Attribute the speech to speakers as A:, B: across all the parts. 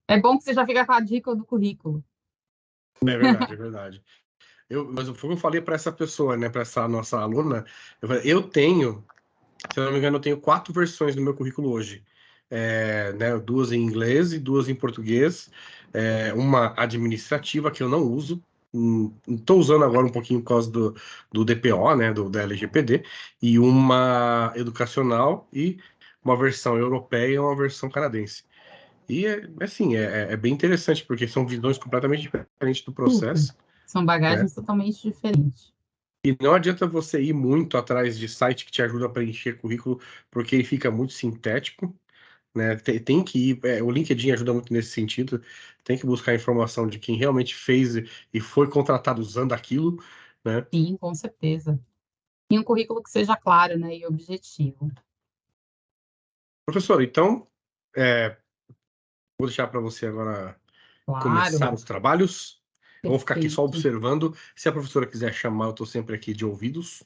A: É bom que você já fica com a dica do currículo.
B: É verdade, é verdade. Mas foi o que eu falei para essa pessoa, né, para essa nossa aluna. Eu tenho, se eu não me engano, eu tenho 4 versões do meu currículo hoje. Né, 2 em inglês e 2 em português. Uma administrativa que eu não uso. Estou usando agora um pouquinho por causa do DPO, né, da LGPD, e uma educacional e uma versão europeia e uma versão canadense. E assim, é bem interessante, porque são visões completamente diferentes do
A: Super.
B: processo,
A: São
B: né?
A: bagagens totalmente diferentes.
B: E não adianta você ir muito atrás de site que te ajuda a preencher currículo, porque ele fica muito sintético, né? Tem que ir, o LinkedIn ajuda muito nesse sentido, tem que buscar informação de quem realmente fez e foi contratado usando aquilo, né?
A: Sim, com certeza. E um currículo que seja claro, né, e objetivo.
B: Professor, então, é, vou deixar para você agora começar
A: Claro,
B: os trabalhos. Eu vou ficar aqui só
A: perfeito.
B: observando. Se a professora quiser chamar, eu estou sempre aqui de ouvidos.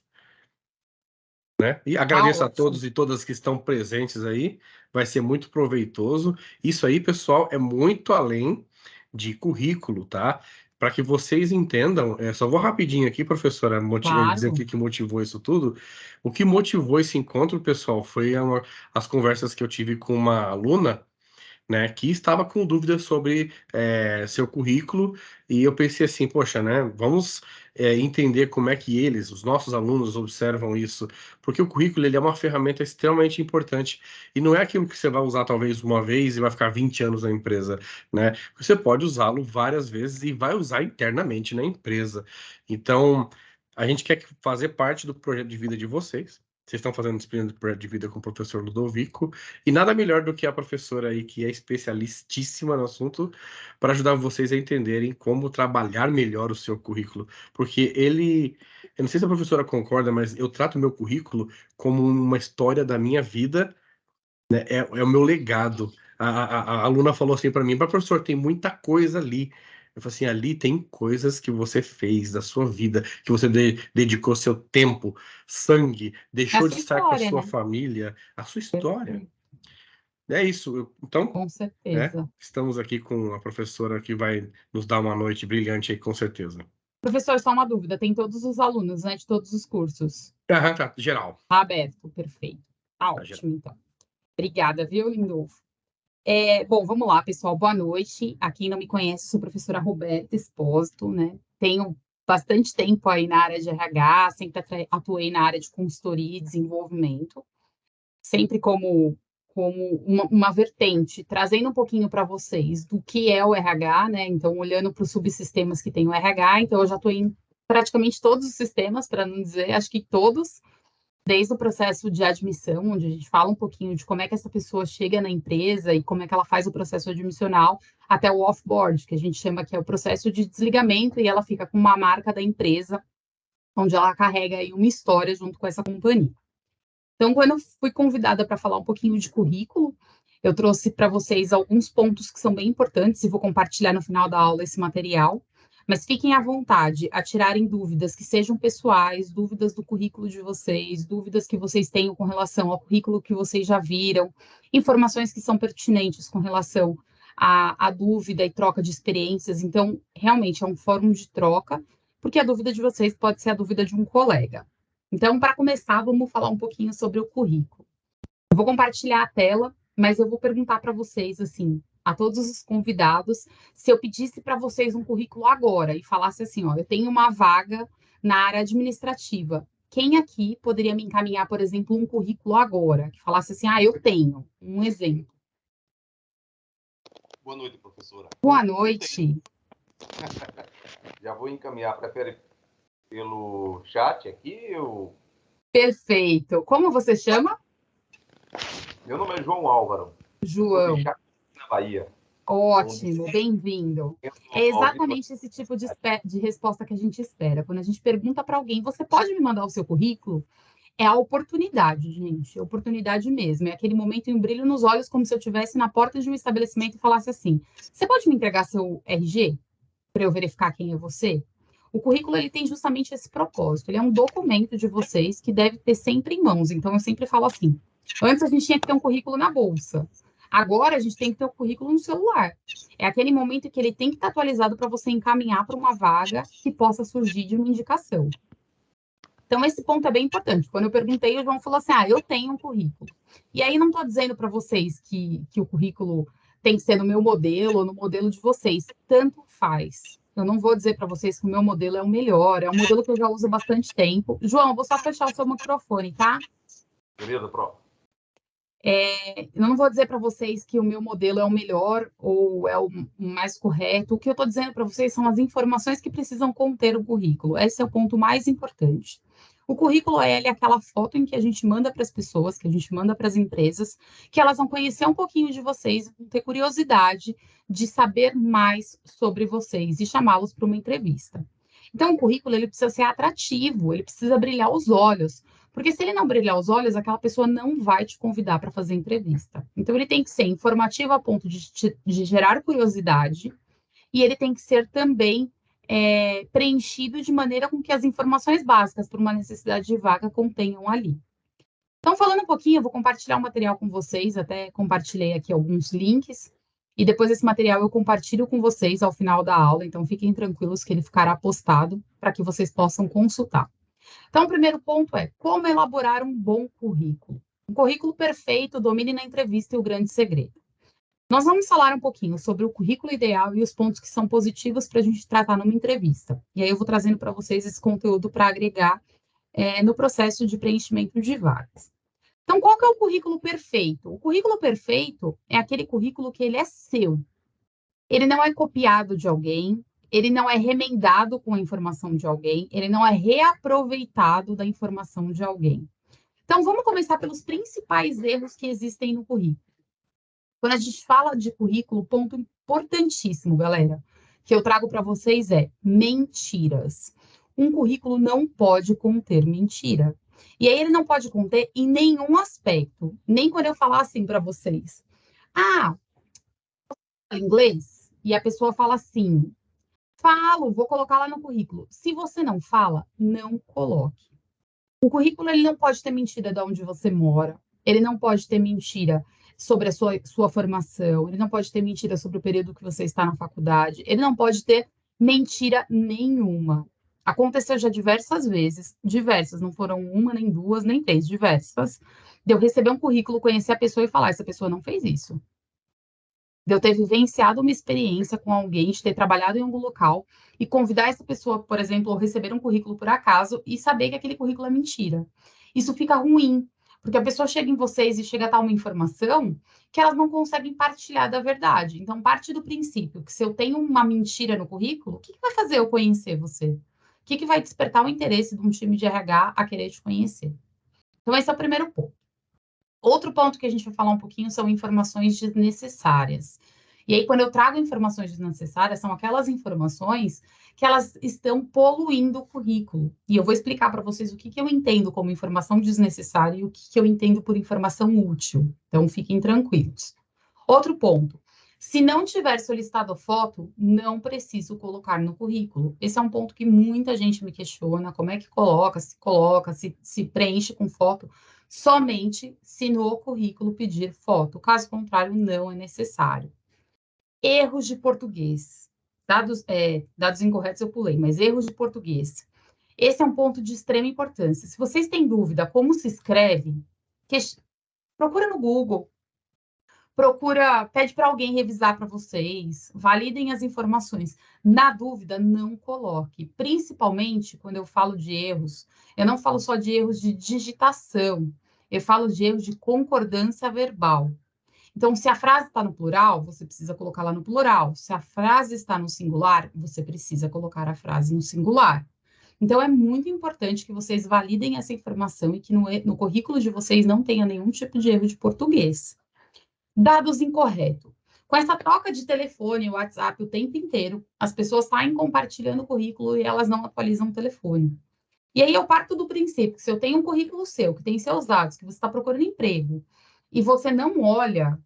B: Né? E
A: Tá
B: agradeço a
A: ótimo.
B: todos e todas que estão presentes aí, vai ser muito proveitoso. Isso aí, pessoal, é muito além de currículo, tá? Para que vocês entendam, só vou rapidinho aqui, professora, dizer o
A: Claro.
B: que motivou isso tudo. O que motivou esse encontro, pessoal, foi as conversas que eu tive com uma aluna, né, que estava com dúvidas sobre seu currículo, e eu pensei assim, poxa, né, vamos entender como é que eles, os nossos alunos, observam isso, porque o currículo ele é uma ferramenta extremamente importante, e não é aquilo que você vai usar talvez uma vez e vai ficar 20 anos na empresa, né, você pode usá-lo várias vezes e vai usar internamente na empresa. Então, a gente quer fazer parte do projeto de vida de vocês. Vocês estão fazendo disciplina de projeto de vida com o professor Ludovico, e nada melhor do que a professora aí, que é especialistíssima no assunto, para ajudar vocês a entenderem como trabalhar melhor o seu currículo. Porque eu não sei se a professora concorda, mas eu trato o meu currículo como uma história da minha vida, né? É o meu legado. A aluna falou assim para mim, mas professor, tem muita coisa ali. Eu falei assim, ali tem coisas que você fez da sua vida, que você dedicou seu tempo, sangue,
A: É a
B: deixou de
A: sua
B: estar com a
A: história,
B: sua
A: né?
B: família, a sua história.
A: Perfeito.
B: É isso. Então,
A: Com
B: né,
A: certeza.
B: estamos aqui com a professora que vai nos dar uma noite brilhante aí, com certeza.
A: Professor, só uma dúvida. Tem todos os alunos, né, de todos os cursos.
B: Ah, tá, geral.
A: Tá aberto. Perfeito. Tá
B: Tá, geral.
A: ótimo, então. Obrigada, viu, Lindolfo? Bom, vamos lá, pessoal. Boa noite. A quem não me conhece, sou a professora Roberta Espósito, né? Tenho bastante tempo aí na área de RH, sempre atuei na área de consultoria e desenvolvimento, sempre como uma vertente, trazendo um pouquinho para vocês do que é o RH, né? Então, olhando para os subsistemas que tem o RH, então eu já estou em praticamente todos os sistemas, para não dizer, acho que todos, desde o processo de admissão, onde a gente fala um pouquinho de como é que essa pessoa chega na empresa e como é que ela faz o processo admissional, até o off-board, que a gente chama que é o processo de desligamento, e ela fica com uma marca da empresa, onde ela carrega aí uma história junto com essa companhia. Então, quando eu fui convidada para falar um pouquinho de currículo, eu trouxe para vocês alguns pontos que são bem importantes e vou compartilhar no final da aula esse material. Mas fiquem à vontade a tirarem dúvidas que sejam pessoais, dúvidas do currículo de vocês, dúvidas que vocês tenham com relação ao currículo que vocês já viram, informações que são pertinentes com relação à dúvida e troca de experiências. Então, realmente é um fórum de troca, porque a dúvida de vocês pode ser a dúvida de um colega. Então, para começar, vamos falar um pouquinho sobre o currículo. Eu vou compartilhar a tela, mas eu vou perguntar para vocês, assim, a todos os convidados, se eu pedisse para vocês um currículo agora e falasse assim, ó, eu tenho uma vaga na área administrativa. Quem aqui poderia me encaminhar, por exemplo, um currículo agora? Que falasse assim, ah, eu tenho. Um exemplo.
C: Boa noite, professora.
A: Boa
C: Eu tenho.
A: noite.
C: Já vou encaminhar. Prefere pelo chat aqui?
A: Perfeito. Como você chama?
C: Meu nome é João Álvaro. Eu sou de
A: João.
C: Chacruna, na Bahia. Onde
A: Ótimo, bem-vindo. É
C: auditoria.
A: exatamente esse tipo de resposta que a gente espera. Quando a gente pergunta para alguém, você pode me mandar o seu currículo? É a oportunidade, gente, é a oportunidade mesmo. É aquele momento em um brilho nos olhos, como se eu estivesse na porta de um estabelecimento e falasse assim: você pode me entregar seu RG para eu verificar quem é você? O currículo ele tem justamente esse propósito. Ele é um documento de vocês que deve ter sempre em mãos. Então eu sempre falo assim: antes a gente tinha que ter um currículo na bolsa. Agora, a gente tem que ter o currículo no celular. É aquele momento que ele tem que estar atualizado para você encaminhar para uma vaga que possa surgir de uma indicação. Então, esse ponto é bem importante. Quando eu perguntei, o João falou assim, eu tenho um currículo. E aí, não estou dizendo para vocês que o currículo tem que ser no meu modelo ou no modelo de vocês. Tanto faz. Eu não vou dizer para vocês que o meu modelo é o melhor. É um modelo que eu já uso há bastante tempo. João, vou só fechar o seu microfone, tá?
C: Beleza, Pro?
A: Eu não vou dizer para vocês que o meu modelo é o melhor ou é o mais correto. O que eu estou dizendo para vocês são as informações que precisam conter o currículo. Esse é o ponto mais importante. O currículo é aquela foto em que a gente manda para as pessoas, que a gente manda para as empresas, que elas vão conhecer um pouquinho de vocês, vão ter curiosidade de saber mais sobre vocês e chamá-los para uma entrevista. Então, o currículo ele precisa ser atrativo, ele precisa brilhar os olhos. Porque se ele não brilhar os olhos, aquela pessoa não vai te convidar para fazer entrevista. Então, ele tem que ser informativo a ponto de gerar curiosidade e ele tem que ser também preenchido de maneira com que as informações básicas para uma necessidade de vaga contenham ali. Então, falando um pouquinho, eu vou compartilhar um material com vocês, até compartilhei aqui alguns links, e depois esse material eu compartilho com vocês ao final da aula, então fiquem tranquilos que ele ficará postado para que vocês possam consultar. Então, o primeiro ponto é como elaborar um bom currículo. Um currículo perfeito, domine na entrevista e o grande segredo. Nós vamos falar um pouquinho sobre o currículo ideal e os pontos que são positivos para a gente tratar numa entrevista. E aí eu vou trazendo para vocês esse conteúdo para agregar no processo de preenchimento de vagas. Então, qual que é o currículo perfeito? O currículo perfeito é aquele currículo que ele é seu. Ele não é copiado de alguém, ele não é remendado com a informação de alguém, ele não é reaproveitado da informação de alguém. Então, vamos começar pelos principais erros que existem no currículo. Quando a gente fala de currículo, ponto importantíssimo, galera, que eu trago para vocês é mentiras. Um currículo não pode conter mentira. E aí ele não pode conter em nenhum aspecto. Nem quando eu falar assim para vocês. Inglês? E a pessoa fala assim, falo, vou colocar lá no currículo. Se você não fala, não coloque. O currículo ele não pode ter mentira de onde você mora, ele não pode ter mentira sobre a sua formação, ele não pode ter mentira sobre o período que você está na faculdade, ele não pode ter mentira nenhuma. Aconteceu já diversas, não foram uma, nem duas, nem três, diversas, de eu receber um currículo, conhecer a pessoa e falar, essa pessoa não fez isso. De eu ter vivenciado uma experiência com alguém, de ter trabalhado em algum local e convidar essa pessoa, por exemplo, ou receber um currículo por acaso e saber que aquele currículo é mentira. Isso fica ruim, porque a pessoa chega em vocês e chega a tal uma informação que elas não conseguem partilhar da verdade. Então, parte do princípio que se eu tenho uma mentira no currículo, o que vai fazer eu conhecer você? O que vai despertar o interesse de um time de RH a querer te conhecer? Então, esse é o primeiro ponto. Outro ponto que a gente vai falar um pouquinho são informações desnecessárias. E aí, quando eu trago informações desnecessárias, são aquelas informações que elas estão poluindo o currículo. E eu vou explicar para vocês o que eu entendo como informação desnecessária e o que eu entendo por informação útil. Então, fiquem tranquilos. Outro ponto. Se não tiver solicitado foto, não preciso colocar no currículo. Esse é um ponto que muita gente me questiona, como é que coloca, se preenche com foto, somente se no currículo pedir foto. Caso contrário, não é necessário. Erros de português. Dados incorretos eu pulei, mas erros de português. Esse é um ponto de extrema importância. Se vocês têm dúvida como se escreve, procura no Google. Pede para alguém revisar para vocês, validem as informações. Na dúvida, não coloque. Principalmente quando eu falo de erros, eu não falo só de erros de digitação, eu falo de erros de concordância verbal. Então, se a frase está no plural, você precisa colocar lá no plural. Se a frase está no singular, você precisa colocar a frase no singular. Então, é muito importante que vocês validem essa informação e que no currículo de vocês não tenha nenhum tipo de erro de português. Dados incorretos. Com essa troca de telefone e WhatsApp o tempo inteiro, as pessoas saem compartilhando o currículo e elas não atualizam o telefone. E aí eu parto do princípio que se eu tenho um currículo seu, que tem seus dados, que você está procurando emprego, e você não olha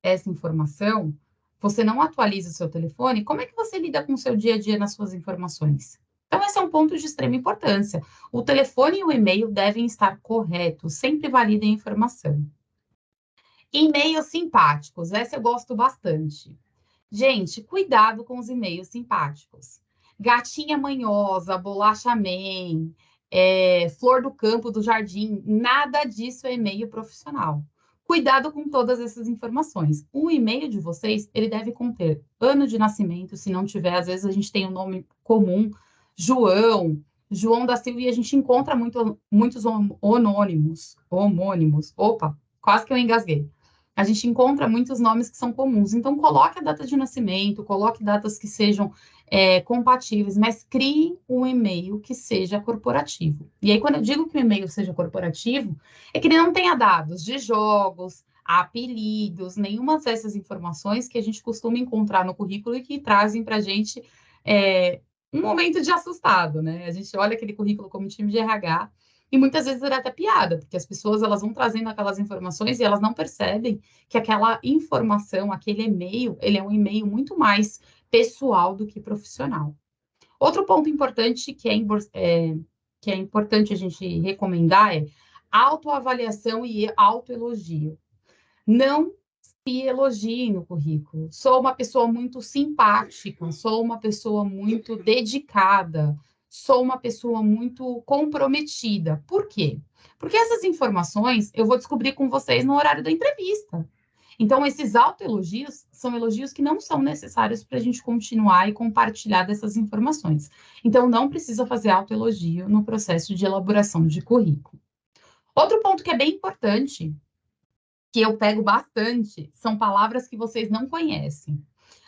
A: essa informação, você não atualiza o seu telefone, como é que você lida com o seu dia a dia nas suas informações? Então, esse é um ponto de extrema importância. O telefone e o e-mail devem estar corretos, sempre validem a informação. E-mails simpáticos, essa eu gosto bastante. Gente, cuidado com os e-mails simpáticos. Gatinha manhosa, bolacha man, flor do campo, do jardim, nada disso é e-mail profissional. Cuidado com todas essas informações. O e-mail de vocês, ele deve conter ano de nascimento, se não tiver, às vezes a gente tem um nome comum, João da Silva, e a gente encontra muitos homônimos. Opa, quase que eu engasguei. A gente encontra muitos nomes que são comuns. Então, coloque a data de nascimento, coloque datas que sejam compatíveis, mas crie um e-mail que seja corporativo. E aí, quando eu digo que o e-mail seja corporativo, é que ele não tenha dados de jogos, apelidos, nenhuma dessas informações que a gente costuma encontrar no currículo e que trazem para a gente um momento de assustado, né? A gente olha aquele currículo como time de RH e muitas vezes era até piada, porque as pessoas elas vão trazendo aquelas informações e elas não percebem que aquela informação, aquele e-mail, ele é um e-mail muito mais pessoal do que profissional. Outro ponto importante que é importante a gente recomendar é autoavaliação e autoelogio. Não se elogie no currículo. Sou uma pessoa muito simpática, sou uma pessoa muito dedicada, sou uma pessoa muito comprometida. Por quê? Porque essas informações eu vou descobrir com vocês no horário da entrevista. Então, esses autoelogios são elogios que não são necessários para a gente continuar e compartilhar dessas informações. Então, não precisa fazer autoelogio no processo de elaboração de currículo. Outro ponto que é bem importante, que eu pego bastante, são palavras que vocês não conhecem.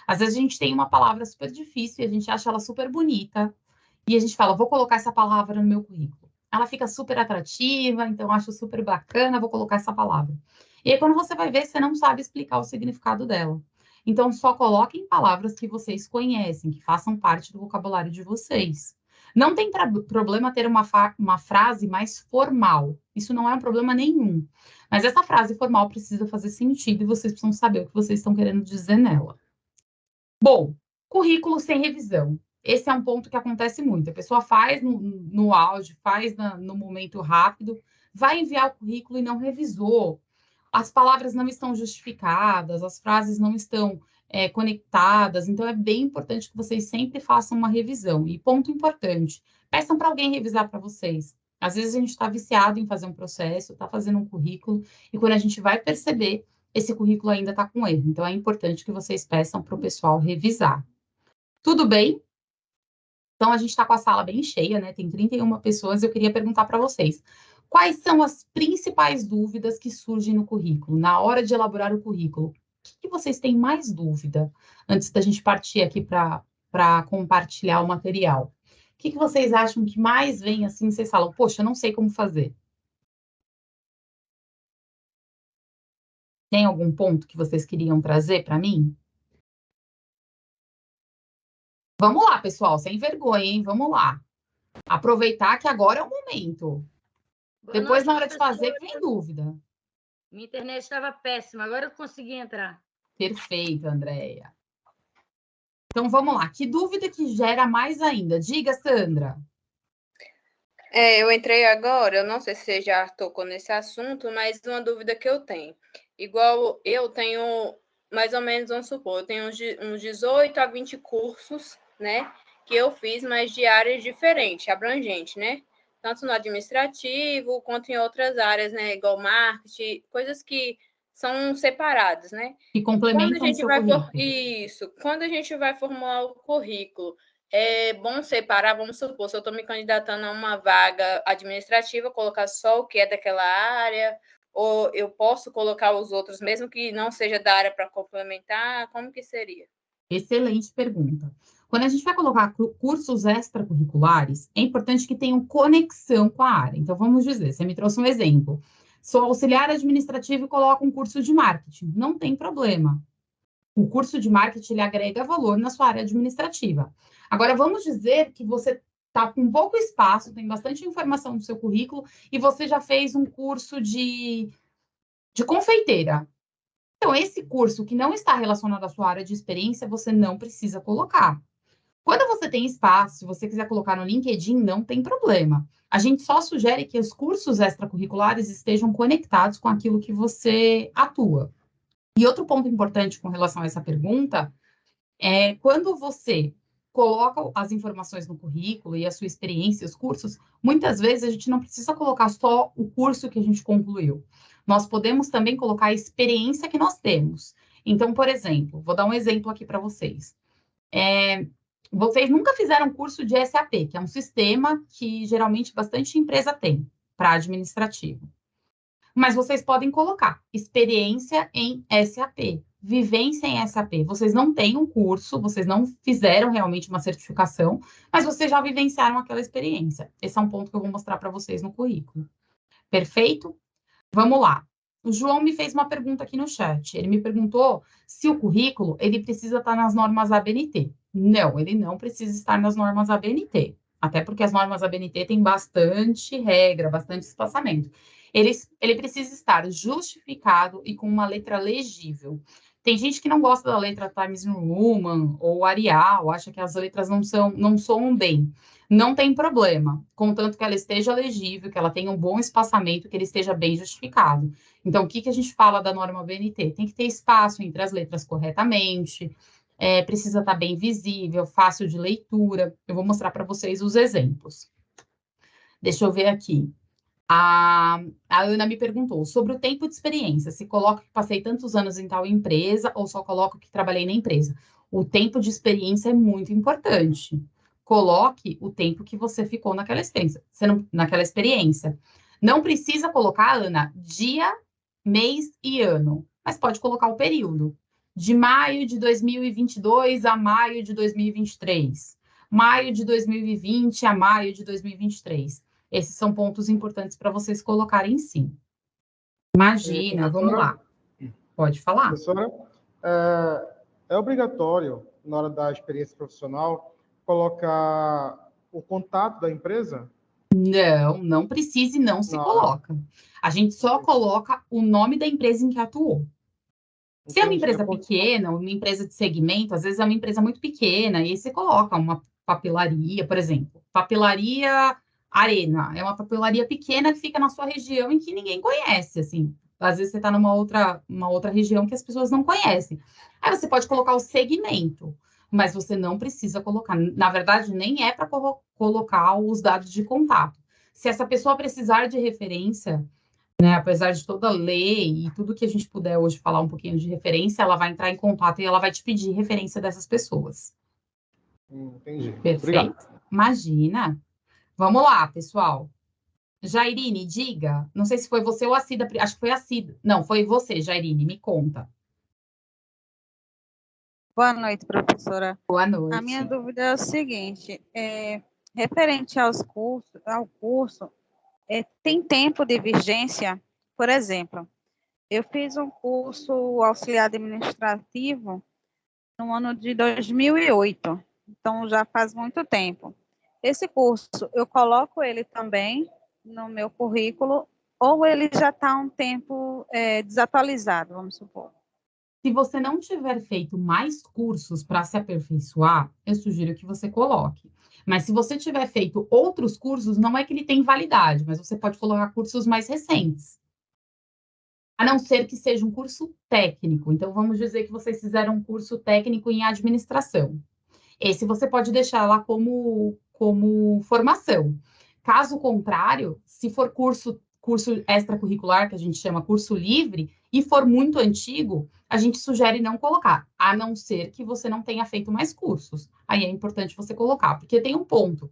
A: Às vezes a gente tem uma palavra super difícil e a gente acha ela super bonita, e a gente fala, vou colocar essa palavra no meu currículo. Ela fica super atrativa, então acho super bacana, vou colocar essa palavra. E aí, quando você vai ver, você não sabe explicar o significado dela. Então, só coloquem palavras que vocês conhecem, que façam parte do vocabulário de vocês. Não tem problema ter uma frase mais formal. Isso não é um problema nenhum. Mas essa frase formal precisa fazer sentido e vocês precisam saber o que vocês estão querendo dizer nela. Bom, currículo sem revisão. Esse é um ponto que acontece muito. A pessoa faz no áudio, faz no momento rápido, vai enviar o currículo e não revisou. As palavras não estão justificadas, as frases não estão conectadas. Então, é bem importante que vocês sempre façam uma revisão. E ponto importante, peçam para alguém revisar para vocês. Às vezes, a gente está viciado em fazer um processo, está fazendo um currículo, e quando a gente vai perceber, esse currículo ainda está com erro. Então, é importante que vocês peçam para o pessoal revisar. Tudo bem? Então, a gente está com a sala bem cheia, né? Tem 31 pessoas. Eu queria perguntar para vocês, quais são as principais dúvidas que surgem no currículo, na hora de elaborar o currículo? O que vocês têm mais dúvida, antes da gente partir aqui para compartilhar o material? O que vocês acham que mais vem assim, vocês falam, poxa, eu não sei como fazer? Tem algum ponto que vocês queriam trazer para mim? Vamos lá, pessoal, sem vergonha, hein? Vamos lá. Aproveitar que agora é o momento. Depois, na hora de fazer, que vem dúvida.
D: Minha internet estava péssima, agora eu consegui entrar.
A: Perfeito, Andréia. Então, vamos lá. Que dúvida que gera mais ainda? Diga, Sandra.
E: Eu entrei agora, eu não sei se você já tocou nesse assunto, mas uma dúvida que eu tenho. Igual eu tenho, mais ou menos, vamos supor, eu tenho uns 18 a 20 cursos, né, que eu fiz, mas de áreas diferentes, abrangentes, né? Tanto no administrativo, quanto em outras áreas, né, igual marketing, coisas que são separadas, né?
A: Que complementam o seu currículo.
E: Isso, quando a gente vai formular o currículo, é bom separar, vamos supor, se eu estou me candidatando a uma vaga administrativa, colocar só o que é daquela área, ou eu posso colocar os outros, mesmo que não seja da área para complementar, como que seria?
A: Excelente pergunta. Quando a gente vai colocar cursos extracurriculares, é importante que tenham conexão com a área. Então, vamos dizer, você me trouxe um exemplo. Sou auxiliar administrativo e coloco um curso de marketing. Não tem problema. O curso de marketing, ele agrega valor na sua área administrativa. Agora, vamos dizer que você está com pouco espaço, tem bastante informação no seu currículo e você já fez um curso de confeiteira. Então, esse curso que não está relacionado à sua área de experiência, você não precisa colocar. Quando você tem espaço, se você quiser colocar no LinkedIn, não tem problema. A gente só sugere que os cursos extracurriculares estejam conectados com aquilo que você atua. E outro ponto importante com relação a essa pergunta é quando você coloca as informações no currículo e a sua experiência, os cursos, muitas vezes a gente não precisa colocar só o curso que a gente concluiu. Nós podemos também colocar a experiência que nós temos. Então, por exemplo, vou dar um exemplo aqui para vocês. Vocês nunca fizeram curso de SAP, que é um sistema que geralmente bastante empresa tem para administrativo. Mas vocês podem colocar experiência em SAP, vivência em SAP. Vocês não têm um curso, vocês não fizeram realmente uma certificação, mas vocês já vivenciaram aquela experiência. Esse é um ponto que eu vou mostrar para vocês no currículo. Perfeito? Vamos lá. O João me fez uma pergunta aqui no chat. Ele me perguntou se o currículo ele precisa estar nas normas ABNT. Não, ele não precisa estar nas normas ABNT. Até porque as normas ABNT têm bastante regra, bastante espaçamento. Ele precisa estar justificado e com uma letra legível. Tem gente que não gosta da letra Times New Roman ou Arial, acha que as letras não soam bem. Não tem problema, contanto que ela esteja legível, que ela tenha um bom espaçamento, que ele esteja bem justificado. Então, o que a gente fala da norma BNT? Tem que ter espaço entre as letras corretamente, precisa estar bem visível, fácil de leitura. Eu vou mostrar para vocês os exemplos. Deixa eu ver aqui. A Ana me perguntou sobre o tempo de experiência, se coloco que passei tantos anos em tal empresa ou só coloco que trabalhei na empresa. O tempo de experiência é muito importante. Coloque o tempo que você ficou naquela experiência. Não precisa colocar, Ana, dia, mês e ano, mas pode colocar o período. De maio de 2022 a maio de 2023. Maio de 2020 a maio de 2023. Esses são pontos importantes para vocês colocarem sim. Imagina, vamos lá. Pode falar.
F: Professora, é obrigatório, na hora da experiência profissional, colocar o contato da empresa?
A: Não precisa e não se coloca. A gente só coloca o nome da empresa em que atuou. Se é uma empresa pequena, uma empresa de segmento, às vezes é uma empresa muito pequena, e aí você coloca uma papelaria, por exemplo, papelaria Arena, é uma papelaria pequena que fica na sua região em que ninguém conhece, assim. Às vezes você está numa outra região que as pessoas não conhecem. Aí você pode colocar o segmento, mas você não precisa colocar. Na verdade, nem é para colocar os dados de contato. Se essa pessoa precisar de referência, né, apesar de toda a lei e tudo que a gente puder hoje falar um pouquinho de referência, ela vai entrar em contato e ela vai te pedir referência dessas pessoas.
F: Entendi.
A: Perfeito?
F: Obrigado.
A: Imagina. Vamos lá, pessoal. Jairine, diga. Não sei se foi você ou a Cida. Acho que foi a Cida. Não, foi você, Jairine. Me conta.
G: Boa noite, professora.
A: Boa noite.
G: A minha dúvida é o seguinte, referente ao curso, tem tempo de vigência? Por exemplo, eu fiz um curso auxiliar administrativo no ano de 2008, então já faz muito tempo. Esse curso, eu coloco ele também no meu currículo, ou ele já está um tempo desatualizado, vamos supor?
A: Se você não tiver feito mais cursos para se aperfeiçoar, eu sugiro que você coloque. Mas se você tiver feito outros cursos, não é que ele tem validade, mas você pode colocar cursos mais recentes. A não ser que seja um curso técnico. Então, vamos dizer que vocês fizeram um curso técnico em administração. Esse você pode deixar lá como formação. Caso contrário, se for curso extracurricular, que a gente chama curso livre, e for muito antigo, a gente sugere não colocar, a não ser que você não tenha feito mais cursos. Aí é importante você colocar, porque tem um ponto.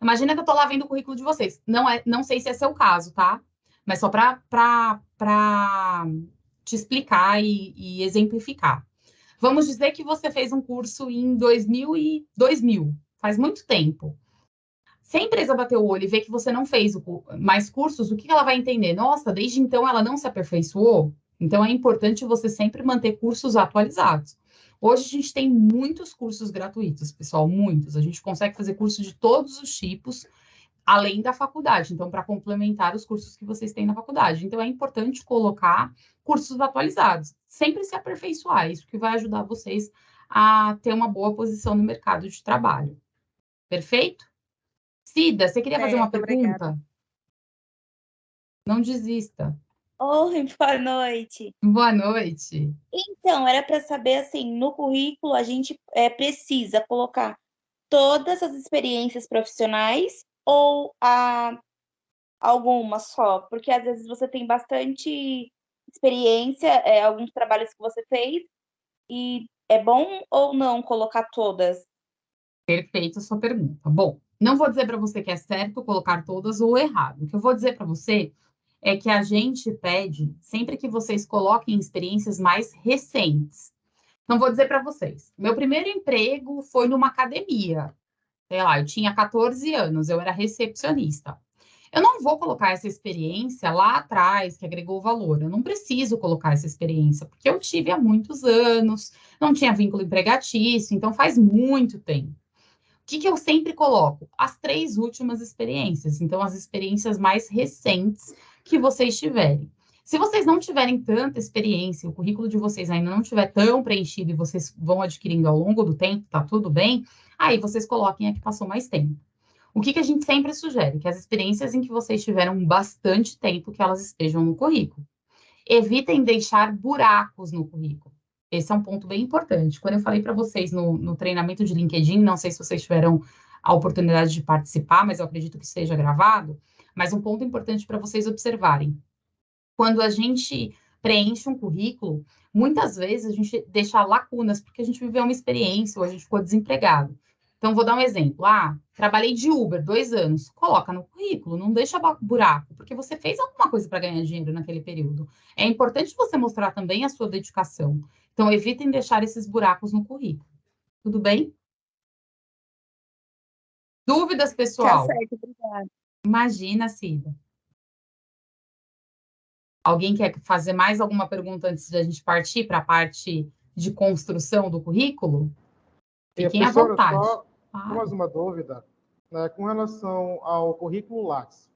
A: Imagina que eu estou lá vendo o currículo de vocês. Não sei se é seu caso, tá? Mas só para te explicar e exemplificar. Vamos dizer que você fez um curso em 2000, faz muito tempo. Se a empresa bater o olho e ver que você não fez mais cursos, o que ela vai entender? Nossa, desde então ela não se aperfeiçoou? Então, é importante você sempre manter cursos atualizados. Hoje, a gente tem muitos cursos gratuitos, pessoal, muitos. A gente consegue fazer cursos de todos os tipos, além da faculdade. Então, para complementar os cursos que vocês têm na faculdade. Então, é importante colocar cursos atualizados. Sempre se aperfeiçoar. Isso que vai ajudar vocês a ter uma boa posição no mercado de trabalho. Perfeito? Cida, você queria fazer uma
G: Certo, obrigada.
A: pergunta? Não desista.
H: Oi, boa noite.
A: Boa noite.
H: Então, era para saber, assim, no currículo a gente precisa colocar todas as experiências profissionais ou algumas só? Porque às vezes você tem bastante experiência, alguns trabalhos que você fez, e é bom ou não colocar todas?
A: Perfeita a sua pergunta. Bom, não vou dizer para você que é certo colocar todas ou errado. O que eu vou dizer para você é que a gente pede sempre que vocês coloquem experiências mais recentes. Então, vou dizer para vocês: meu primeiro emprego foi numa academia. Sei lá, eu tinha 14 anos, eu era recepcionista. Eu não vou colocar essa experiência lá atrás, que agregou valor. Eu não preciso colocar essa experiência, porque eu tive há muitos anos, não tinha vínculo empregatício, então faz muito tempo. O que eu sempre coloco? As 3 últimas experiências. Então, as experiências mais recentes que vocês tiverem. Se vocês não tiverem tanta experiência, o currículo de vocês ainda não estiver tão preenchido e vocês vão adquirindo ao longo do tempo, tá tudo bem, aí vocês coloquem a que passou mais tempo. O que a gente sempre sugere? Que as experiências em que vocês tiveram bastante tempo, que elas estejam no currículo. Evitem deixar buracos no currículo. Esse é um ponto bem importante. Quando eu falei para vocês no treinamento de LinkedIn, não sei se vocês tiveram a oportunidade de participar, mas eu acredito que esteja gravado. Mas um ponto importante para vocês observarem: quando a gente preenche um currículo, muitas vezes a gente deixa lacunas, porque a gente viveu uma experiência ou a gente ficou desempregado. Então, vou dar um exemplo. Trabalhei de Uber 2 anos. Coloca no currículo, não deixa buraco, porque você fez alguma coisa para ganhar dinheiro naquele período. É importante você mostrar também a sua dedicação. Então, evitem deixar esses buracos no currículo. Tudo bem? Dúvidas,
H: Tá
A: pessoal?
H: certo, obrigada.
A: Imagina, Cida. Alguém quer fazer mais alguma pergunta antes de a gente partir para a parte de construção do currículo? Fiquem à
F: Professora,
A: vontade.
F: só
A: Claro.
F: mais uma dúvida, né, com relação ao currículo Lattes,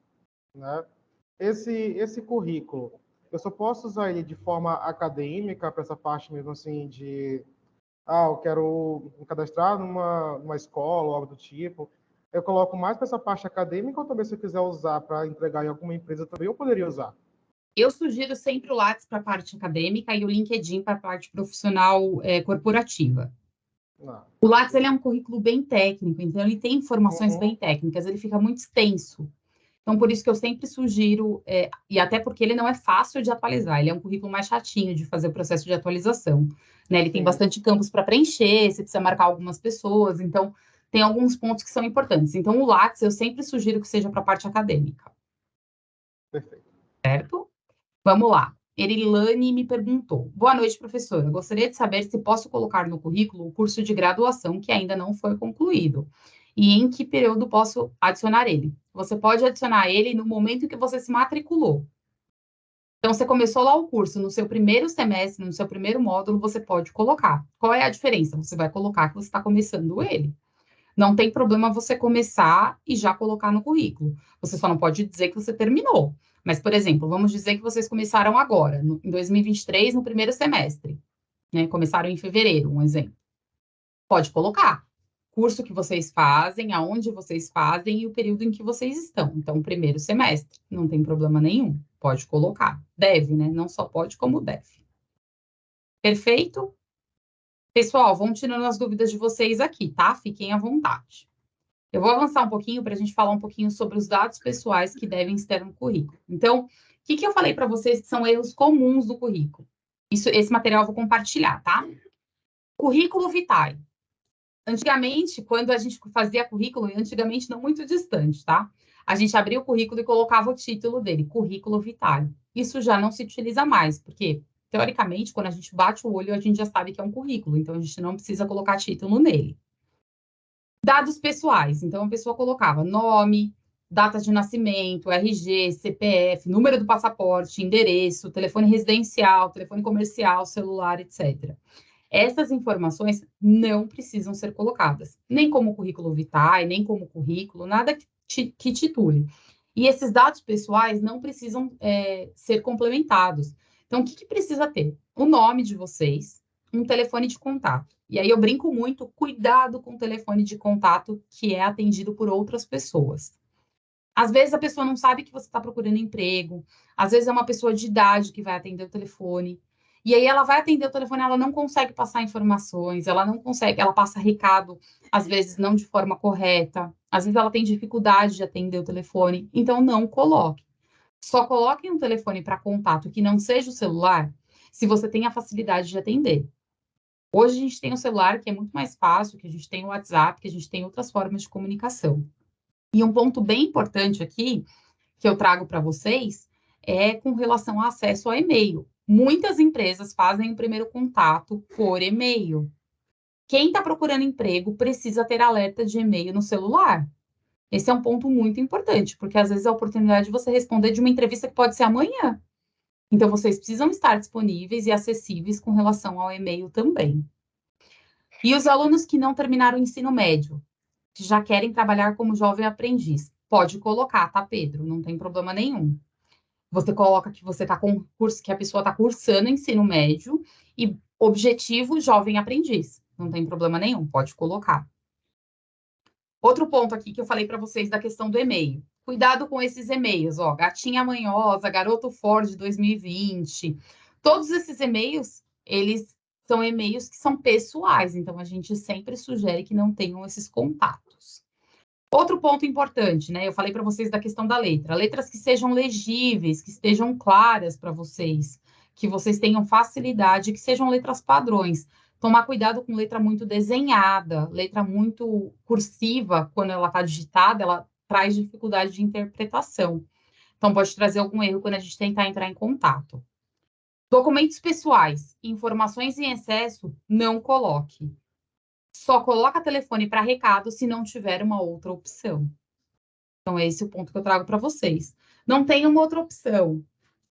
F: né? Esse currículo, eu só posso usar ele de forma acadêmica, para essa parte mesmo assim de, eu quero me cadastrar numa escola ou algo do tipo. Eu coloco mais para essa parte acadêmica, ou também se eu quiser usar para entregar em alguma empresa também, eu poderia usar?
A: Eu sugiro sempre o Lattes para a parte acadêmica e o LinkedIn para a parte profissional corporativa.
F: Não.
A: O Lattes ele é um currículo bem técnico, então ele tem informações
F: Uhum.
A: bem técnicas, ele fica muito extenso. Então, por isso que eu sempre sugiro, e até porque ele não é fácil de atualizar, ele é um currículo mais chatinho de fazer o processo de atualização, né? Ele tem
F: Sim.
A: bastante campos para preencher, você precisa marcar algumas pessoas, então tem alguns pontos que são importantes. Então, o Lattes eu sempre sugiro que seja para a parte acadêmica.
F: Perfeito.
A: Certo? Vamos lá. Erilane me perguntou: boa noite, professora. Gostaria de saber se posso colocar no currículo o curso de graduação que ainda não foi concluído e em que período posso adicionar ele. Você pode adicionar ele no momento em que você se matriculou. Então, você começou lá o curso, no seu primeiro semestre, no seu primeiro módulo, você pode colocar. Qual é a diferença? Você vai colocar que você está começando ele. Não tem problema você começar e já colocar no currículo. Você só não pode dizer que você terminou. Mas, por exemplo, vamos dizer que vocês começaram agora, em 2023, no primeiro semestre, né? Começaram em fevereiro, um exemplo. Pode colocar curso que vocês fazem, aonde vocês fazem e o período em que vocês estão. Então, primeiro semestre, não tem problema nenhum. Pode colocar. Deve, né? Não só pode, como deve. Perfeito? Pessoal, vão tirando as dúvidas de vocês aqui, tá? Fiquem à vontade. Eu vou avançar um pouquinho para a gente falar um pouquinho sobre os dados pessoais que devem estar no currículo. Então, o que eu falei para vocês que são erros comuns do currículo? Esse material eu vou compartilhar, tá? Currículo vitae. Antigamente, quando a gente fazia currículo, antigamente não muito distante, tá? A gente abria o currículo e colocava o título dele, currículo vitae. Isso já não se utiliza mais, porque, teoricamente, quando a gente bate o olho, a gente já sabe que é um currículo, então a gente não precisa colocar título nele. Dados pessoais. Então, a pessoa colocava nome, data de nascimento, RG, CPF, número do passaporte, endereço, telefone residencial, telefone comercial, celular, etc. Essas informações não precisam ser colocadas, nem como currículo vitae, nem como currículo, nada que titule. E esses dados pessoais não precisam ser complementados. Então, o que precisa ter? O nome de vocês, um telefone de contato. E aí eu brinco muito, cuidado com o telefone de contato que é atendido por outras pessoas. Às vezes a pessoa não sabe que você está procurando emprego, às vezes é uma pessoa de idade que vai atender o telefone, e aí ela vai atender o telefone, ela não consegue passar informações, ela não consegue, ela passa recado, às vezes não de forma correta, às vezes ela tem dificuldade de atender o telefone, então não coloque. Só coloque um telefone para contato que não seja o celular, se você tem a facilidade de atender. Hoje a gente tem o celular, que é muito mais fácil, que a gente tem o WhatsApp, que a gente tem outras formas de comunicação. E um ponto bem importante aqui, que eu trago para vocês, é com relação ao acesso ao e-mail. Muitas empresas fazem o primeiro contato por e-mail. Quem está procurando emprego precisa ter alerta de e-mail no celular. Esse é um ponto muito importante, porque às vezes é a oportunidade de você responder de uma entrevista que pode ser amanhã. Então, vocês precisam estar disponíveis e acessíveis com relação ao e-mail também. E os alunos que não terminaram o ensino médio, que já querem trabalhar como jovem aprendiz, pode colocar, tá, Pedro? Não tem problema nenhum. Você coloca que você está com curso, que a pessoa está cursando ensino médio e objetivo jovem aprendiz. Não tem problema nenhum, pode colocar. Outro ponto aqui que eu falei para vocês da questão do e-mail. Cuidado com esses e-mails, ó, gatinha manhosa, garoto Ford 2020. Todos esses e-mails, eles são e-mails que são pessoais, então a gente sempre sugere que não tenham esses contatos. Outro ponto importante, né? Eu falei para vocês da questão da letra. Letras que sejam legíveis, que estejam claras para vocês, que vocês tenham facilidade, que sejam letras padrões. Tomar cuidado com letra muito desenhada, letra muito cursiva, quando ela está digitada, ela traz dificuldade de interpretação. Então, pode trazer algum erro quando a gente tentar entrar em contato. Documentos pessoais, informações em excesso, não coloque. Só coloca telefone para recado se não tiver uma outra opção. Então, esse é o ponto que eu trago para vocês. Não tem uma outra opção,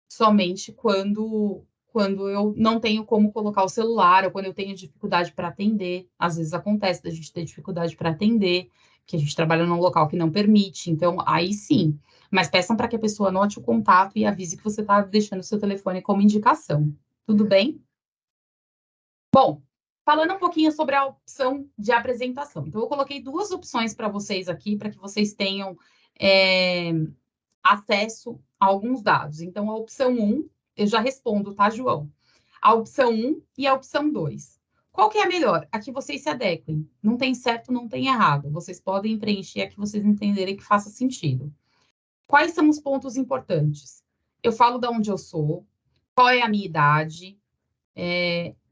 A: somente quando eu não tenho como colocar o celular, ou quando eu tenho dificuldade para atender. Às vezes acontece da gente ter dificuldade para atender, que a gente trabalha num local que não permite. Então, aí sim. Mas peçam para que a pessoa anote o contato e avise que você está deixando o seu telefone como indicação. Tudo bem? Bom, falando um pouquinho sobre a opção de apresentação. Então, eu coloquei duas opções para vocês aqui, para que vocês tenham acesso a alguns dados. Então, a opção 1, eu já respondo, tá, João? A opção 1 e a opção 2. Qual que é a melhor? A que vocês se adequem. Não tem certo, não tem errado. Vocês podem preencher a que vocês entenderem que faça sentido. Quais são os pontos importantes? Eu falo de onde eu sou, qual é a minha idade,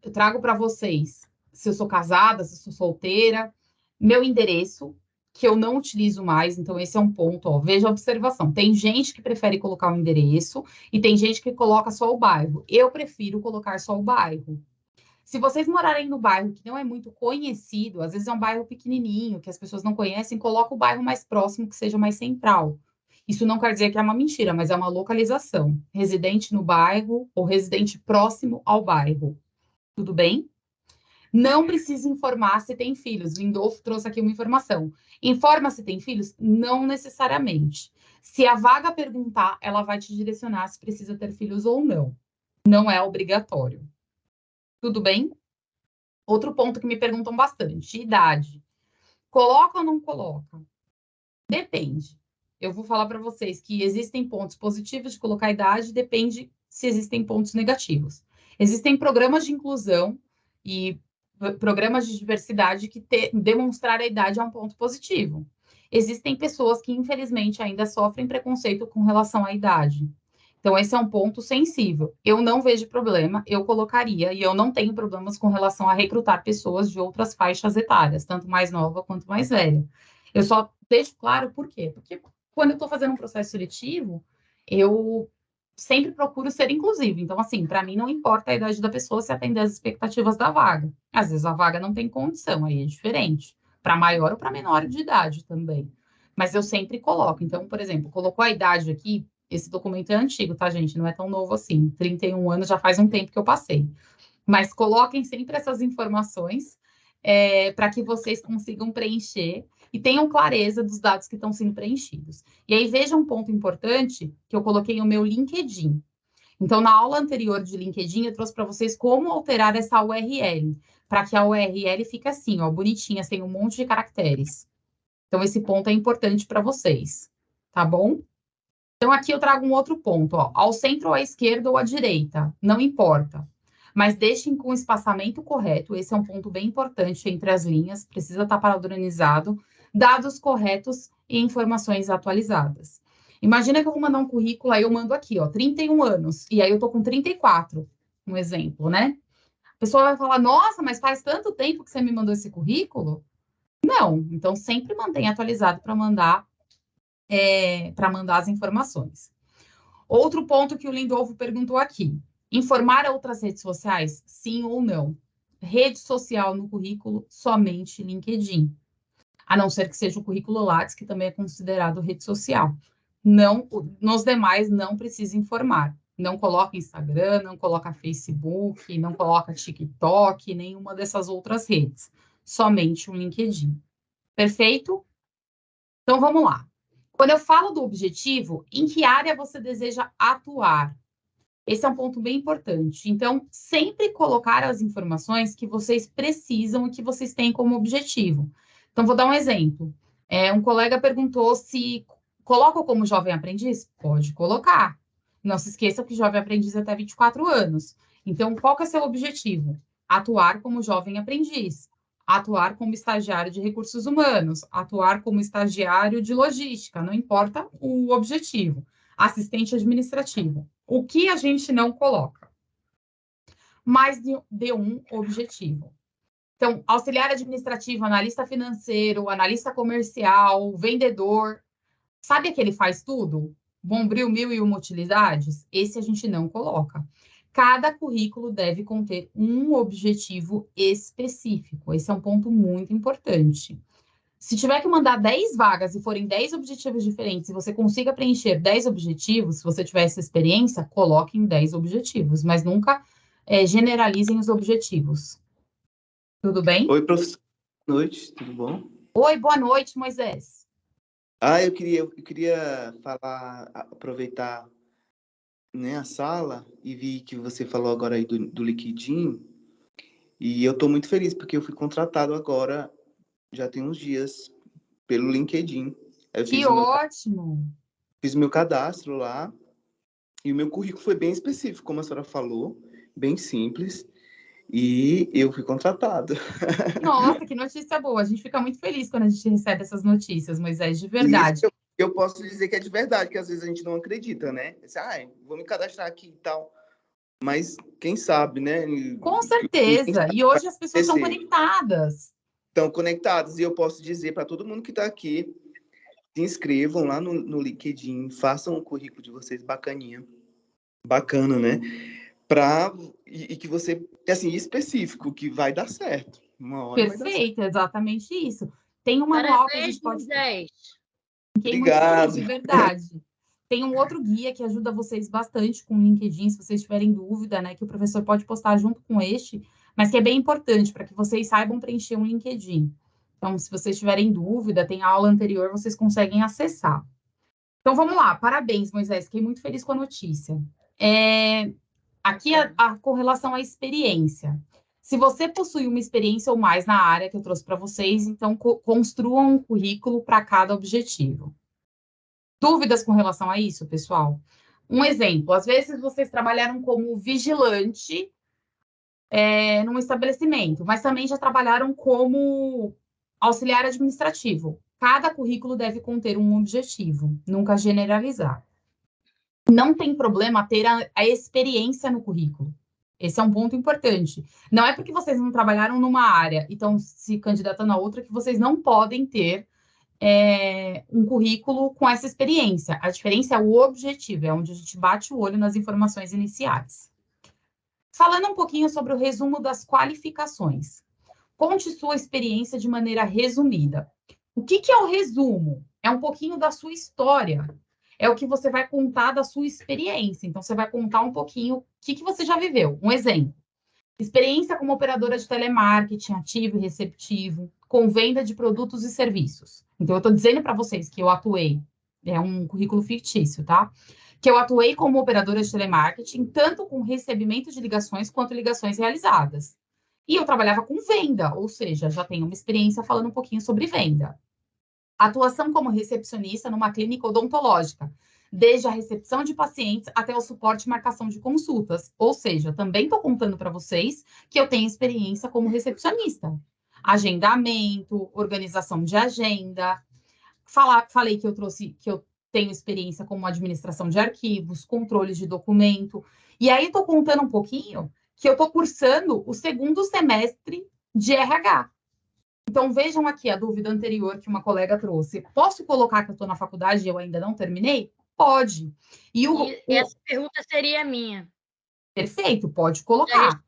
A: eu trago para vocês se eu sou casada, se eu sou solteira, meu endereço, que eu não utilizo mais, então esse é um ponto, ó, veja a observação. Tem gente que prefere colocar o endereço e tem gente que coloca só o bairro. Eu prefiro colocar só o bairro. Se vocês morarem no bairro que não é muito conhecido, às vezes é um bairro pequenininho, que as pessoas não conhecem, coloca o bairro mais próximo, que seja mais central. Isso não quer dizer que é uma mentira, mas é uma localização. Residente no bairro ou residente próximo ao bairro. Tudo bem? Não precisa informar se tem filhos. Lindolfo trouxe aqui uma informação. Informa se tem filhos? Não necessariamente. Se a vaga perguntar, ela vai te direcionar se precisa ter filhos ou não. Não é obrigatório. Tudo bem? Outro ponto que me perguntam bastante. Idade. Coloca ou não coloca? Depende. Eu vou falar para vocês que existem pontos positivos de colocar idade, depende se existem pontos negativos. Existem programas de inclusão e programas de diversidade que demonstrar a idade é um ponto positivo. Existem pessoas que, infelizmente, ainda sofrem preconceito com relação à idade. Então, esse é um ponto sensível. Eu não vejo problema, eu colocaria, e eu não tenho problemas com relação a recrutar pessoas de outras faixas etárias, tanto mais nova quanto mais velha. Eu só deixo claro por quê? Porque quando eu estou fazendo um processo seletivo, eu sempre procuro ser inclusivo. Então, assim, para mim não importa a idade da pessoa se atender às expectativas da vaga. Às vezes a vaga não tem condição, aí é diferente. Para maior ou para menor de idade também. Mas eu sempre coloco. Então, por exemplo, colocou a idade aqui, esse documento é antigo, tá, gente? Não é tão novo assim. 31 anos já faz um tempo que eu passei. Mas coloquem sempre essas informações para que vocês consigam preencher e tenham clareza dos dados que estão sendo preenchidos. E aí, veja um ponto importante que eu coloquei no meu LinkedIn. Então, na aula anterior de LinkedIn, eu trouxe para vocês como alterar essa URL, para que a URL fique assim, ó, bonitinha, sem um monte de caracteres. Então, esse ponto é importante para vocês, tá bom? Então, aqui eu trago um outro ponto, ó, ao centro ou à esquerda ou à direita, não importa. Mas deixem com o espaçamento correto, esse é um ponto bem importante entre as linhas, precisa estar padronizado, dados corretos e informações atualizadas. Imagina que eu vou mandar um currículo, aí eu mando aqui, ó, 31 anos, e aí eu tô com 34, um exemplo, né? A pessoa vai falar, nossa, mas faz tanto tempo que você me mandou esse currículo? Não, então sempre mantenha atualizado para mandar as informações. Outro ponto que o Lindolfo perguntou aqui, informar outras redes sociais, sim ou não? Rede social no currículo, somente LinkedIn. A não ser que seja o currículo Lattes, que também é considerado rede social. Não, nos demais, não precisa informar. Não coloca Instagram, não coloca Facebook, não coloca TikTok, nenhuma dessas outras redes. Somente o LinkedIn. Perfeito? Então, vamos lá. Quando eu falo do objetivo, em que área você deseja atuar? Esse é um ponto bem importante. Então, sempre colocar as informações que vocês precisam e que vocês têm como objetivo. Então, vou dar um exemplo. Um colega perguntou se coloca como jovem aprendiz? Pode colocar. Não se esqueça que jovem aprendiz é até 24 anos. Então, qual que é seu objetivo? Atuar como jovem aprendiz. Atuar como estagiário de recursos humanos. Atuar como estagiário de logística. Não importa o objetivo. Assistente administrativo. O que a gente não coloca? Mais de um objetivo. Então, auxiliar administrativo, analista financeiro, analista comercial, vendedor. Sabe aquele faz tudo? Bombril, 1001 utilidades? Esse a gente não coloca. Cada currículo deve conter um objetivo específico. Esse é um ponto muito importante. Se tiver que mandar 10 vagas e forem 10 objetivos diferentes, e você consiga preencher 10 objetivos, se você tiver essa experiência, coloque em 10 objetivos, mas nunca generalizem os objetivos. Tudo bem?
I: Oi, professor. Boa noite, tudo bom?
A: Oi, boa noite, Moisés.
I: Eu queria falar, aproveitar, né, a sala e vi que você falou agora aí do LinkedIn, e eu estou muito feliz porque eu fui contratado agora, já tem uns dias, pelo LinkedIn.
A: Que ótimo!
I: Fiz meu cadastro lá, e o meu currículo foi bem específico, como a senhora falou, bem simples, e eu fui contratado.
A: Nossa, que notícia boa! A gente fica muito feliz quando a gente recebe essas notícias, Moisés, de verdade.
I: Eu posso dizer que é de verdade, que às vezes a gente não acredita, né? Vou me cadastrar aqui e tal. Mas quem sabe, né?
A: Com certeza. E hoje as pessoas estão conectadas.
I: Estão conectadas. E eu posso dizer para todo mundo que está aqui, se inscrevam lá no LinkedIn, façam o currículo de vocês bacaninha. Bacana, né? E que você, assim, específico, que vai dar certo. Uma hora vai dar certo.
A: Perfeito, exatamente isso. Tem um manual que a gente pode...
I: Obrigado.
A: De verdade. Tem um outro guia que ajuda vocês bastante com o LinkedIn, se vocês tiverem dúvida, né, que o professor pode postar junto com este, mas que é bem importante para que vocês saibam preencher um LinkedIn. Então, se vocês tiverem dúvida, tem a aula anterior, vocês conseguem acessar. Então, vamos lá. Parabéns, Moisés. Fiquei muito feliz com a notícia. Aqui, com relação à experiência. Se você possui uma experiência ou mais na área que eu trouxe para vocês, então construam um currículo para cada objetivo. Dúvidas com relação a isso, pessoal? Um exemplo, às vezes vocês trabalharam como vigilante num estabelecimento, mas também já trabalharam como auxiliar administrativo. Cada currículo deve conter um objetivo, nunca generalizar. Não tem problema ter a experiência no currículo. Esse é um ponto importante. Não é porque vocês não trabalharam numa área e estão se candidatando a outra que vocês não podem ter um currículo com essa experiência. A diferença é o objetivo, é onde a gente bate o olho nas informações iniciais. Falando um pouquinho sobre o resumo das qualificações. Conte sua experiência de maneira resumida. O que é o resumo? É um pouquinho da sua história. É o que você vai contar da sua experiência. Então, você vai contar um pouquinho o que você já viveu. Um exemplo. Experiência como operadora de telemarketing ativo e receptivo, com venda de produtos e serviços. Então, eu estou dizendo para vocês que eu atuei é um currículo fictício, tá? Que eu atuei como operadora de telemarketing, tanto com recebimento de ligações quanto ligações realizadas. E eu trabalhava com venda, ou seja, já tenho uma experiência falando um pouquinho sobre venda. Atuação como recepcionista numa clínica odontológica, desde a recepção de pacientes até o suporte e marcação de consultas. Ou seja, também estou contando para vocês que eu tenho experiência como recepcionista. Agendamento, organização de agenda. Falei que eu tenho experiência como administração de arquivos, controles de documento. E aí estou contando um pouquinho que eu estou cursando o segundo semestre de RH. Então, vejam aqui a dúvida anterior que uma colega trouxe. Posso colocar que eu estou na faculdade e eu ainda não terminei? Pode.
D: E essa pergunta seria minha.
A: Perfeito, pode colocar.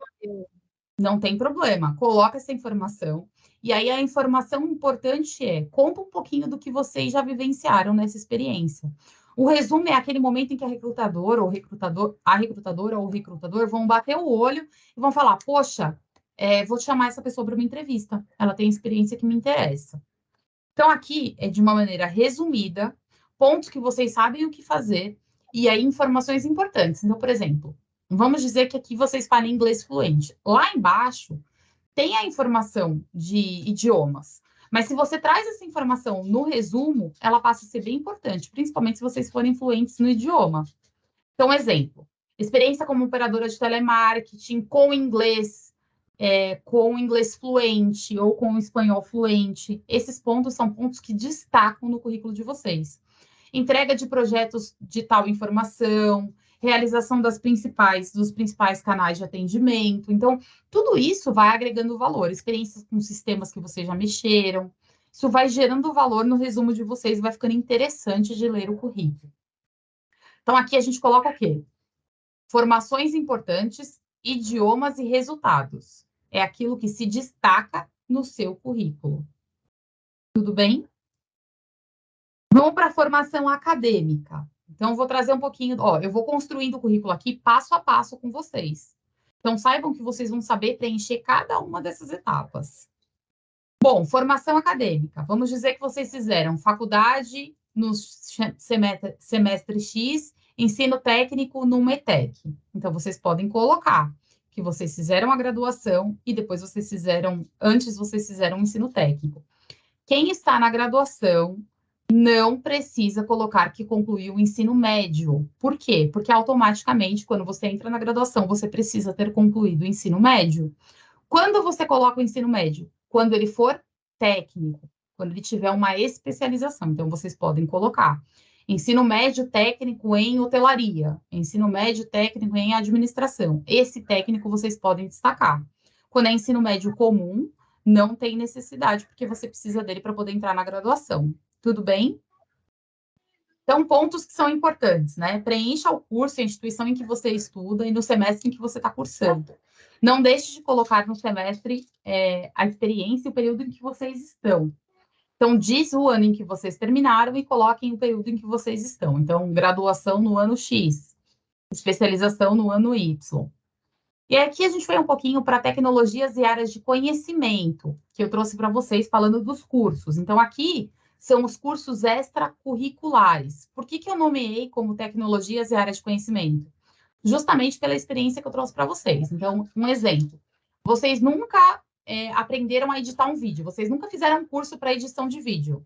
A: Não tem problema. Coloca essa informação. E aí, a informação importante conta um pouquinho do que vocês já vivenciaram nessa experiência. O resumo é aquele momento em que a recrutadora ou o recrutador vão bater o olho e vão falar, poxa, vou chamar essa pessoa para uma entrevista. Ela tem experiência que me interessa. Então, aqui é de uma maneira resumida, pontos que vocês sabem o que fazer, e aí informações importantes. Então, por exemplo, vamos dizer que aqui vocês falam inglês fluente. Lá embaixo tem a informação de idiomas. Mas se você traz essa informação no resumo, ela passa a ser bem importante, principalmente se vocês forem fluentes no idioma. Então, exemplo, experiência como operadora de telemarketing com inglês fluente ou com espanhol fluente. Esses pontos são pontos que destacam no currículo de vocês. Entrega de projetos de tal informação, realização dos principais canais de atendimento. Então, tudo isso vai agregando valor. Experiências com sistemas que vocês já mexeram. Isso vai gerando valor no resumo de vocês, vai ficando interessante de ler o currículo. Então, aqui a gente coloca o quê? Formações importantes, idiomas e resultados. É aquilo que se destaca no seu currículo. Tudo bem? Vamos para a formação acadêmica. Então, vou trazer um pouquinho... eu vou construindo o currículo aqui passo a passo com vocês. Então, saibam que vocês vão saber preencher cada uma dessas etapas. Bom, formação acadêmica. Vamos dizer que vocês fizeram faculdade no semestre X, ensino técnico no METEC. Então, vocês podem colocar que vocês fizeram a graduação e depois antes vocês fizeram o ensino técnico. Quem está na graduação não precisa colocar que concluiu o ensino médio. Por quê? Porque automaticamente, quando você entra na graduação, você precisa ter concluído o ensino médio. Quando você coloca o ensino médio? Quando ele for técnico, quando ele tiver uma especialização. Então, vocês podem colocar ensino médio técnico em hotelaria, ensino médio técnico em administração. Esse técnico vocês podem destacar. Quando é ensino médio comum, não tem necessidade, porque você precisa dele para poder entrar na graduação. Tudo bem? Então, pontos que são importantes, né? Preencha o curso, a instituição em que você estuda e no semestre em que você está cursando. Não deixe de colocar no semestre a experiência e o período em que vocês estão. Então, diz o ano em que vocês terminaram e coloquem o período em que vocês estão. Então, graduação no ano X, especialização no ano Y. E aqui a gente foi um pouquinho para tecnologias e áreas de conhecimento, que eu trouxe para vocês falando dos cursos. Então, aqui são os cursos extracurriculares. Por que eu nomeei como tecnologias e áreas de conhecimento? Justamente pela experiência que eu trouxe para vocês. Então, um exemplo. Vocês nunca aprenderam a editar um vídeo. Vocês nunca fizeram um curso para edição de vídeo.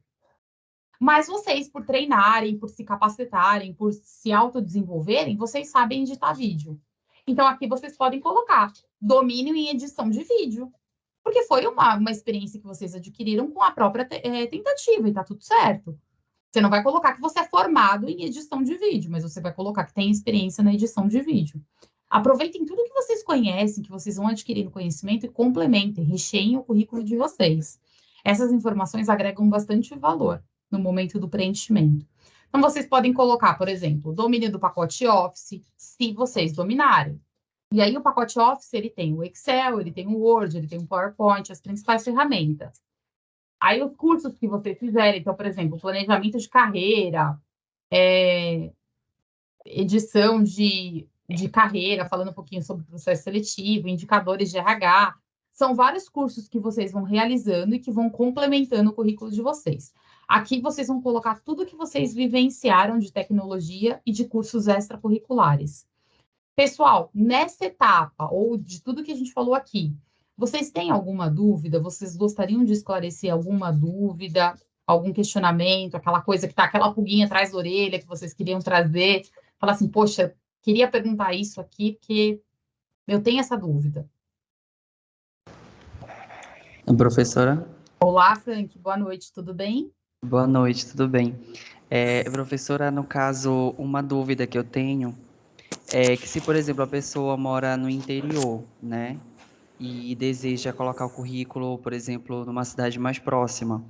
A: Mas vocês, por treinarem, por se capacitarem, por se autodesenvolverem, vocês sabem editar vídeo. Então, aqui vocês podem colocar domínio em edição de vídeo. Porque foi uma experiência que vocês adquiriram com a própria tentativa, e tá tudo certo. Você não vai colocar que você é formado em edição de vídeo, mas você vai colocar que tem experiência na edição de vídeo. Aproveitem tudo que vocês conhecem, que vocês vão adquirindo conhecimento e complementem, recheiem o currículo de vocês. Essas informações agregam bastante valor no momento do preenchimento. Então, vocês podem colocar, por exemplo, o domínio do pacote Office, se vocês dominarem. E aí, o pacote Office, ele tem o Excel, ele tem o Word, ele tem o PowerPoint, as principais ferramentas. Aí, os cursos que vocês fizerem, então, por exemplo, planejamento de carreira, edição de carreira, falando um pouquinho sobre o processo seletivo, indicadores de RH, são vários cursos que vocês vão realizando e que vão complementando o currículo de vocês. Aqui vocês vão colocar tudo que vocês vivenciaram de tecnologia e de cursos extracurriculares. Pessoal, nessa etapa, ou de tudo que a gente falou aqui, vocês têm alguma dúvida? Vocês gostariam de esclarecer alguma dúvida, algum questionamento, aquela coisa que está, aquela pulguinha atrás da orelha que vocês queriam trazer? Falar assim, poxa, queria perguntar isso aqui, porque eu tenho essa dúvida.
J: Professora,
A: Olá, Frank, boa noite, tudo bem?
J: boa noite, tudo bem? Professora, no caso, uma dúvida que eu tenho é que se, por exemplo, a pessoa mora no interior, né, e deseja colocar o currículo, por exemplo, numa cidade mais próxima,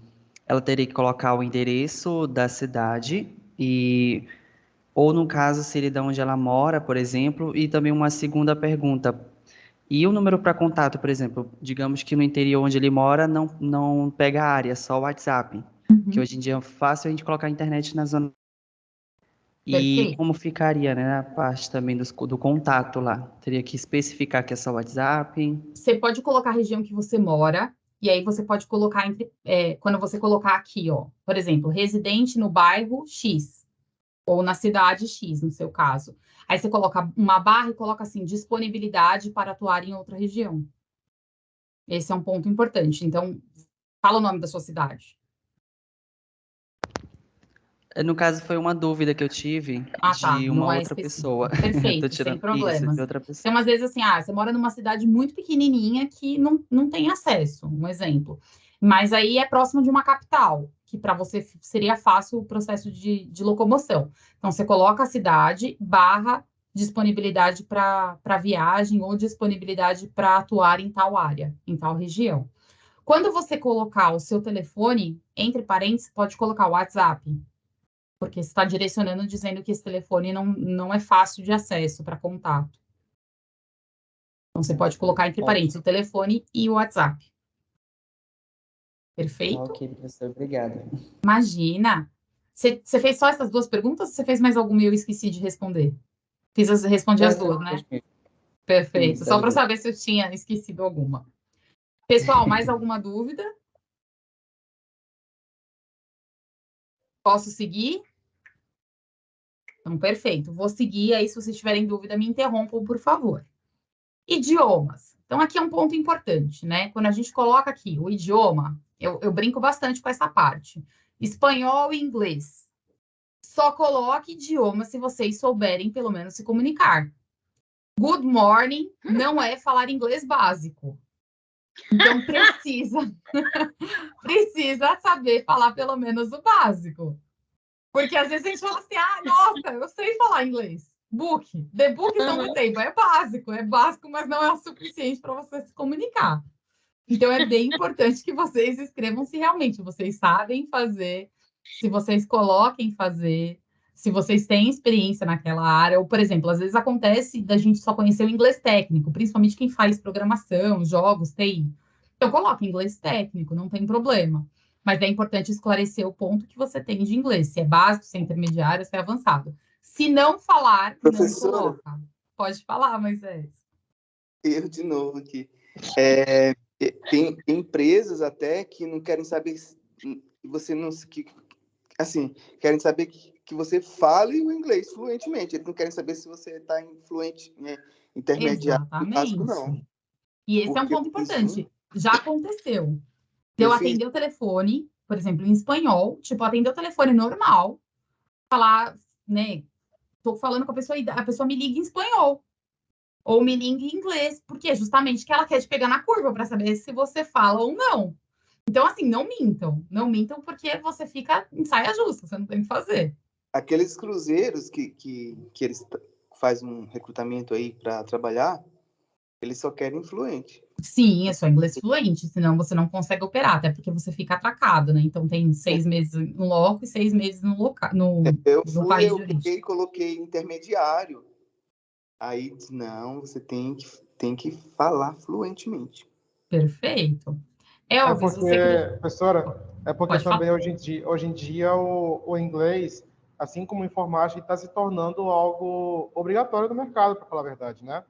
J: ela teria que colocar o endereço da cidade ou no caso, seria de onde ela mora, por exemplo, e também uma segunda pergunta. E o número para contato, por exemplo, digamos que no interior onde ele mora não pega a área, só o WhatsApp, que hoje em dia é fácil a gente colocar a internet na zona. E
A: Perfeito.
J: como ficaria, né, a parte também do contato lá? Teria que especificar que é só o WhatsApp?
A: Você pode colocar a região que você mora, e aí você pode colocar quando você colocar aqui, ó, por exemplo, residente no bairro X, ou na cidade X, no seu caso. Aí você coloca uma barra e coloca assim, disponibilidade para atuar em outra região. Esse é um ponto importante. Então, fala o nome da sua cidade.
J: No caso, foi uma dúvida que eu tive
A: Tá.
J: de
A: Não
J: uma
A: é
J: outra
A: específico.
J: pessoa.
A: Perfeito,
J: Tô
A: sem
J: tirando isso,
A: problemas.
J: de outra pessoa.
A: Então, às vezes, assim, você mora numa cidade muito pequenininha que não tem acesso, um exemplo. Mas aí é próximo de uma capital, que para você seria fácil o processo de locomoção. Então, você coloca a cidade, barra disponibilidade para viagem ou disponibilidade para atuar em tal área, em tal região. Quando você colocar o seu telefone, entre parênteses, pode colocar o WhatsApp, porque está direcionando dizendo que esse telefone não é fácil de acesso para contato. Então, você pode colocar entre parênteses o telefone e o WhatsApp. Perfeito?
J: Ok, professor, obrigado.
A: Imagina. Você fez só essas duas perguntas ou você fez mais alguma e eu esqueci de responder? Respondi as duas, né? Perfeito. Só para saber se eu tinha esquecido alguma. Pessoal, mais alguma dúvida? Posso seguir? Então, perfeito. Vou seguir, aí se vocês tiverem dúvida, me interrompam, por favor. Idiomas. Então, aqui é um ponto importante, né? Quando a gente coloca aqui o idioma, eu brinco bastante com essa parte. Espanhol e inglês. Só coloque idioma se vocês souberem, pelo menos, se comunicar. Good morning não é falar inglês básico. Então, precisa saber falar pelo menos o básico. Porque às vezes a gente fala assim, nossa, eu sei falar inglês. Book. The book is on the table. É básico, mas não é o suficiente para você se comunicar. Então, é bem importante que vocês escrevam se realmente vocês sabem fazer, se vocês coloquem fazer, se vocês têm experiência naquela área. Ou, por exemplo, às vezes acontece da gente só conhecer o inglês técnico, principalmente quem faz programação, jogos, TI. Então, coloque inglês técnico, não tem problema. Mas é importante esclarecer o ponto que você tem de inglês, se é básico, se é intermediário, se é avançado. Se não falar,
I: Professora,
A: não coloca. Pode falar, Moisés.
I: Eu de novo aqui. Tem empresas até que não querem saber que você não... assim, querem saber que você fale o inglês fluentemente. Eles não querem saber se você está fluente, intermediário, básico, não.
A: E esse é um ponto importante. Já aconteceu. Eu atender o telefone, por exemplo, em espanhol, tipo, atender o telefone normal, falar, né, tô falando com a pessoa e a pessoa me liga em espanhol, ou me liga em inglês, porque é justamente que ela quer te pegar na curva para saber se você fala ou não. Então, assim, não mintam porque você fica em saia justa, você não tem o que fazer.
I: Aqueles cruzeiros que eles fazem um recrutamento aí para trabalhar, eles só querem fluente.
A: Sim, é só inglês fluente, senão você não consegue operar, até porque você fica atracado, né? Então tem 6 meses no loco e 6 meses no país de origem.
I: Eu coloquei intermediário. Aí, não, você tem que falar fluentemente.
A: Perfeito.
F: Professora,
A: Pode
F: também
A: falar.
F: hoje em dia o inglês, assim como a informática, está se tornando algo obrigatório no mercado, para falar a verdade, né?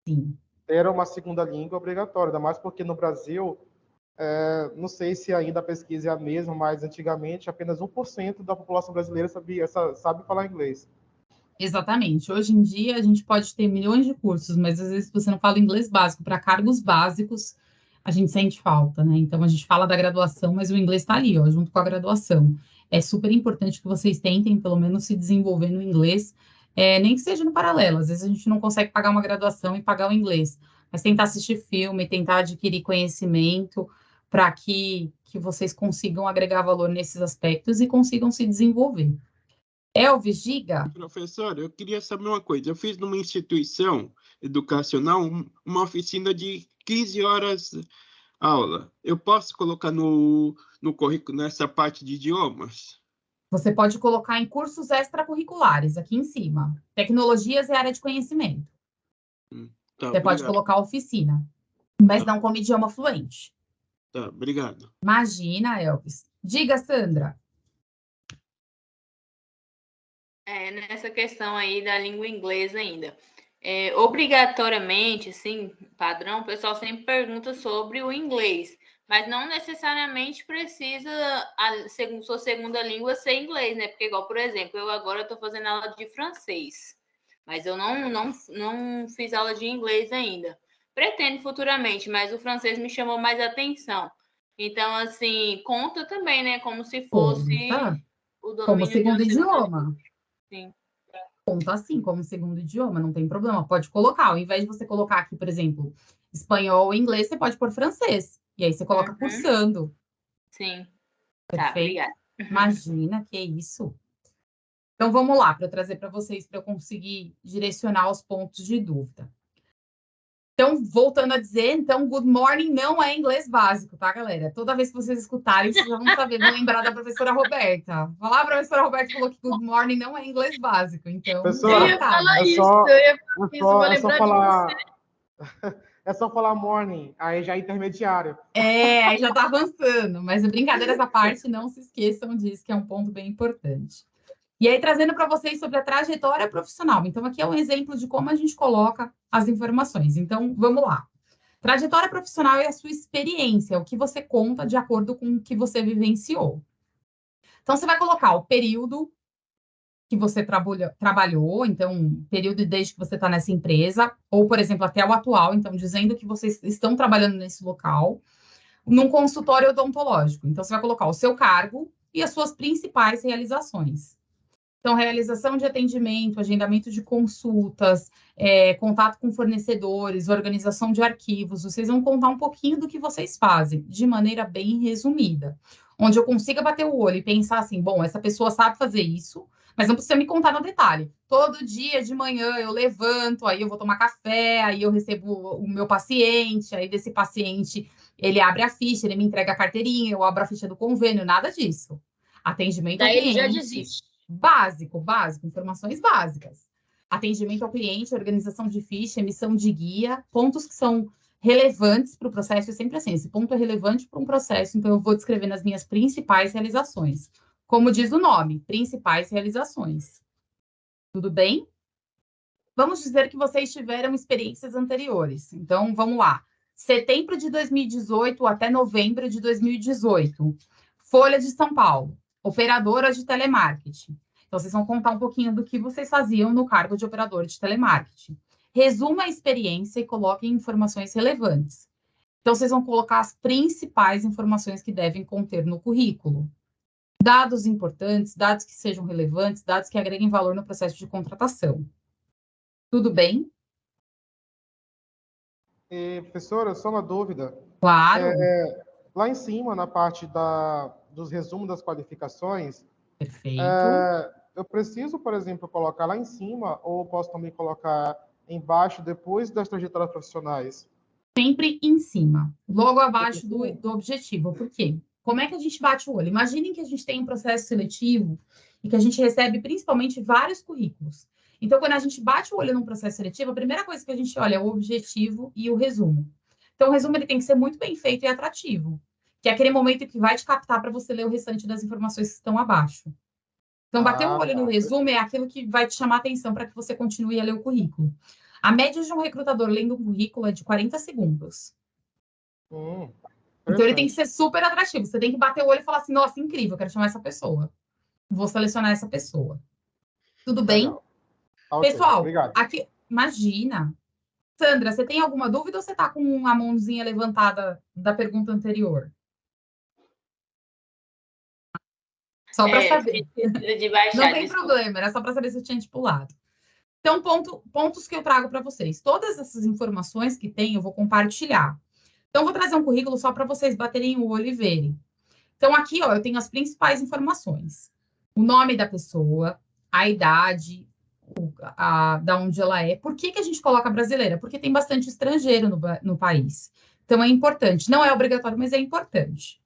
A: Sim.
F: Ter uma segunda língua obrigatória, ainda mais porque no Brasil Não sei se ainda a pesquisa é a mesma, mas antigamente apenas 1% da população brasileira sabe falar inglês.
A: Exatamente. Hoje em dia, a gente pode ter milhões de cursos, mas às vezes, se você não fala inglês básico para cargos básicos, a gente sente falta, né? Então, a gente fala da graduação, mas o inglês está ali, ó, junto com a graduação. É super importante que vocês tentem, pelo menos, se desenvolver no inglês, nem que seja no paralelo. Às vezes, a gente não consegue pagar uma graduação e pagar o inglês, mas tentar assistir filme, tentar adquirir conhecimento para que vocês consigam agregar valor nesses aspectos e consigam se desenvolver. Elvis, diga.
K: Professor, eu queria saber uma coisa. Eu fiz numa instituição educacional uma oficina de 15 horas aula. Eu posso colocar no currículo nessa parte de idiomas?
A: Você pode colocar em cursos extracurriculares, aqui em cima. Tecnologias e área de conhecimento.
K: Tá,
A: Você pode
K: obrigado.
A: colocar oficina, mas não como idioma fluente.
K: Tá, obrigado.
A: Imagina, Elvis. Diga, Sandra.
E: Nessa questão aí da língua inglesa ainda. Obrigatoriamente, assim, padrão, o pessoal sempre pergunta sobre o inglês, mas não necessariamente precisa sua segunda língua ser inglês, né? Porque, igual, por exemplo, eu agora estou fazendo aula de francês, mas eu não fiz aula de inglês ainda. Pretendo futuramente, mas o francês me chamou mais atenção. Então, assim, conta também, né? Como se fosse o domínio
A: como segundo idioma.
E: Sim.
A: Conta assim, como segundo idioma, não tem problema. Pode colocar, ao invés de você colocar aqui, por exemplo, espanhol ou inglês, você pode pôr francês. E aí você coloca cursando.
E: Sim.
A: Perfeito.
E: Tá, obrigada.
A: Imagina, que isso. Então, vamos lá, para eu trazer para vocês, para eu conseguir direcionar os pontos de dúvida. Então, voltando a dizer, então, good morning não é inglês básico, tá, galera? Toda vez que vocês escutarem, vocês vão saber, vão lembrar da professora Roberta. Falar, a professora Roberta falou que good morning não é inglês básico, então...
F: Professora,
E: eu ia falar isso, vou lembrar de você.
F: É só falar morning, aí já é intermediário.
A: Aí já tá avançando, mas brincadeira essa parte, não se esqueçam disso, que é um ponto bem importante. E aí, trazendo para vocês sobre a trajetória profissional. Então, aqui é um exemplo de como a gente coloca as informações. Então, vamos lá. Trajetória profissional é a sua experiência, o que você conta de acordo com o que você vivenciou. Então, você vai colocar o período que você trabalhou, então, período desde que você está nessa empresa, ou, por exemplo, até o atual, então, dizendo que vocês estão trabalhando nesse local, num consultório odontológico. Então, você vai colocar o seu cargo e as suas principais realizações. Então, realização de atendimento, agendamento de consultas, contato com fornecedores, organização de arquivos. Vocês vão contar um pouquinho do que vocês fazem, de maneira bem resumida. Onde eu consiga bater o olho e pensar assim, bom, essa pessoa sabe fazer isso, mas não precisa me contar no detalhe. Todo dia de manhã eu levanto, aí eu vou tomar café, aí eu recebo o meu paciente, aí desse paciente ele abre a ficha, ele me entrega a carteirinha, eu abro a ficha do convênio, nada disso. Atendimento ao cliente.
D: Daí ele já desiste.
A: Básico, informações básicas. Atendimento ao cliente, organização de ficha, emissão de guia, pontos que são relevantes para o processo, é sempre assim, esse ponto é relevante para um processo, então eu vou descrever nas minhas principais realizações. Como diz o nome, principais realizações. Tudo bem? Vamos dizer que vocês tiveram experiências anteriores. Então, vamos lá. Setembro de 2018 até novembro de 2018. Folha de São Paulo. Operadora de telemarketing. Então, vocês vão contar um pouquinho do que vocês faziam no cargo de operador de telemarketing. Resuma a experiência e coloquem informações relevantes. Então, vocês vão colocar as principais informações que devem conter no currículo. Dados importantes, dados que sejam relevantes, dados que agreguem valor no processo de contratação. Tudo bem?
F: Professora, só uma dúvida.
A: Claro.
F: Lá em cima, na parte dos resumos das qualificações,
A: perfeito.
F: Eu preciso, por exemplo, colocar lá em cima ou posso também colocar embaixo, depois das trajetórias profissionais?
A: Sempre em cima, logo abaixo do objetivo. Por quê? Como é que a gente bate o olho? Imaginem que a gente tem um processo seletivo e que a gente recebe principalmente vários currículos. Então, quando a gente bate o olho num processo seletivo, a primeira coisa que a gente olha é o objetivo e o resumo. Então, o resumo ele tem que ser muito bem feito e atrativo, que é aquele momento que vai te captar para você ler o restante das informações que estão abaixo. Então, bater o olho no resumo é aquilo que vai te chamar a atenção para que você continue a ler o currículo. A média de um recrutador lendo um currículo é de 40 segundos. Então, ele tem que ser super atrativo. Você tem que bater o olho e falar assim, nossa, incrível, eu quero chamar essa pessoa. Vou selecionar essa pessoa. Tudo bem?
F: Legal. Ok,
A: Pessoal,
F: obrigado.
A: aqui, imagina. Sandra, você tem alguma dúvida ou você está com a mãozinha levantada da pergunta anterior? Só para saber.
L: De baixar,
A: Não tem
L: desculpa.
A: problema, era só para saber se eu tinha pulado. Então, pontos que eu trago para vocês. Todas essas informações que tem, eu vou compartilhar. Então, vou trazer um currículo só para vocês baterem o olho e verem. Então, aqui, ó, eu tenho as principais informações. O nome da pessoa, a idade, da onde ela é. Por que a gente coloca brasileira? Porque tem bastante estrangeiro no país. Então, é importante. Não é obrigatório, mas é importante.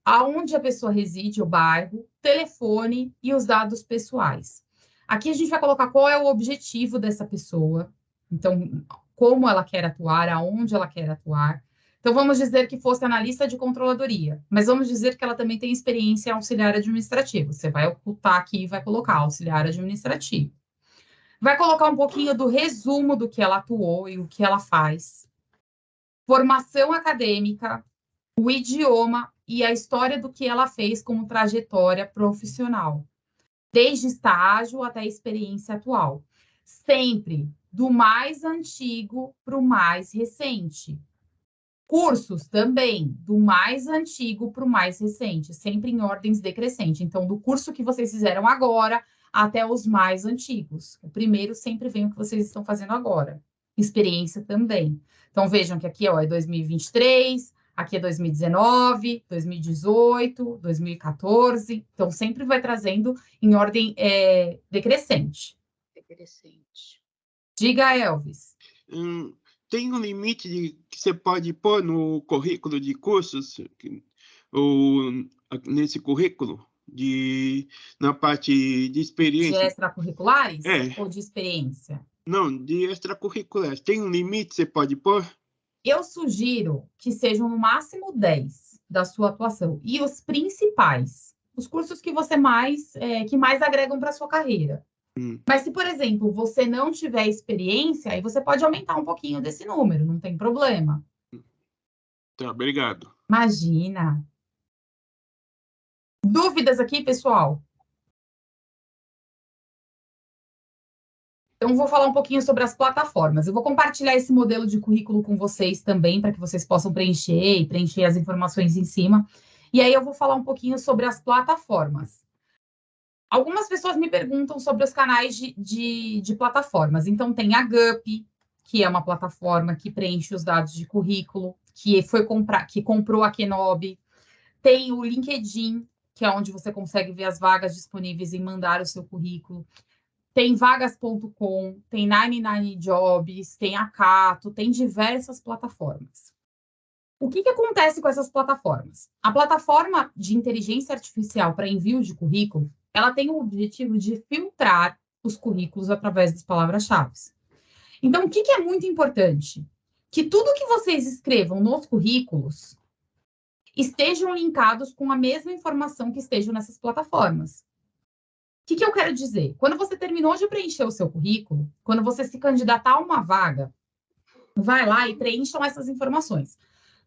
A: Aonde a pessoa reside, o bairro, telefone e os dados pessoais. Aqui a gente vai colocar qual é o objetivo dessa pessoa. Então, como ela quer atuar, aonde ela quer atuar. Então, vamos dizer que fosse analista de controladoria, mas vamos dizer que ela também tem experiência em auxiliar administrativo. Você vai ocultar aqui e vai colocar auxiliar administrativo. Vai colocar um pouquinho do resumo do que ela atuou e o que ela faz. Formação acadêmica, o idioma e a história do que ela fez como trajetória profissional. Desde estágio até a experiência atual. Sempre do mais antigo para o mais recente. Cursos também, do mais antigo para o mais recente, sempre em ordens decrescentes. Então, do curso que vocês fizeram agora até os mais antigos. O primeiro sempre vem o que vocês estão fazendo agora. Experiência também. Então, vejam que aqui ó, é 2023, aqui é 2019, 2018, 2014. Então, sempre vai trazendo em ordem decrescente.
D: Decrescente.
A: Diga, Elvis.
K: Tem um limite que você pode pôr no currículo de cursos, ou nesse currículo, na parte de experiência?
A: De extracurriculares?
K: É.
A: Ou de experiência?
K: Não, de extracurriculares. Tem um limite que você pode pôr?
A: Eu sugiro que sejam no máximo 10 da sua atuação. E os principais, os cursos que você que mais agregam para a sua carreira. Mas se, por exemplo, você não tiver experiência, aí você pode aumentar um pouquinho desse número, não tem problema.
K: Tá, obrigado.
A: Imagina. Dúvidas aqui, pessoal? Então, vou falar um pouquinho sobre as plataformas. Eu vou compartilhar esse modelo de currículo com vocês também, para que vocês possam preencher as informações em cima. E aí, eu vou falar um pouquinho sobre as plataformas. Algumas pessoas me perguntam sobre os canais de plataformas. Então, tem a GUP, que é uma plataforma que preenche os dados de currículo, que comprou a Kenobi. Tem o LinkedIn, que é onde você consegue ver as vagas disponíveis e mandar o seu currículo. Tem vagas.com, tem 99 Jobs, tem a Cato, tem diversas plataformas. O que acontece com essas plataformas? A plataforma de inteligência artificial para envio de currículo, ela tem o objetivo de filtrar os currículos através das palavras-chave. Então, o que é muito importante? Que tudo que vocês escrevam nos currículos estejam linkados com a mesma informação que estejam nessas plataformas. O que eu quero dizer? Quando você terminou de preencher o seu currículo, quando você se candidatar a uma vaga, vai lá e preencham essas informações.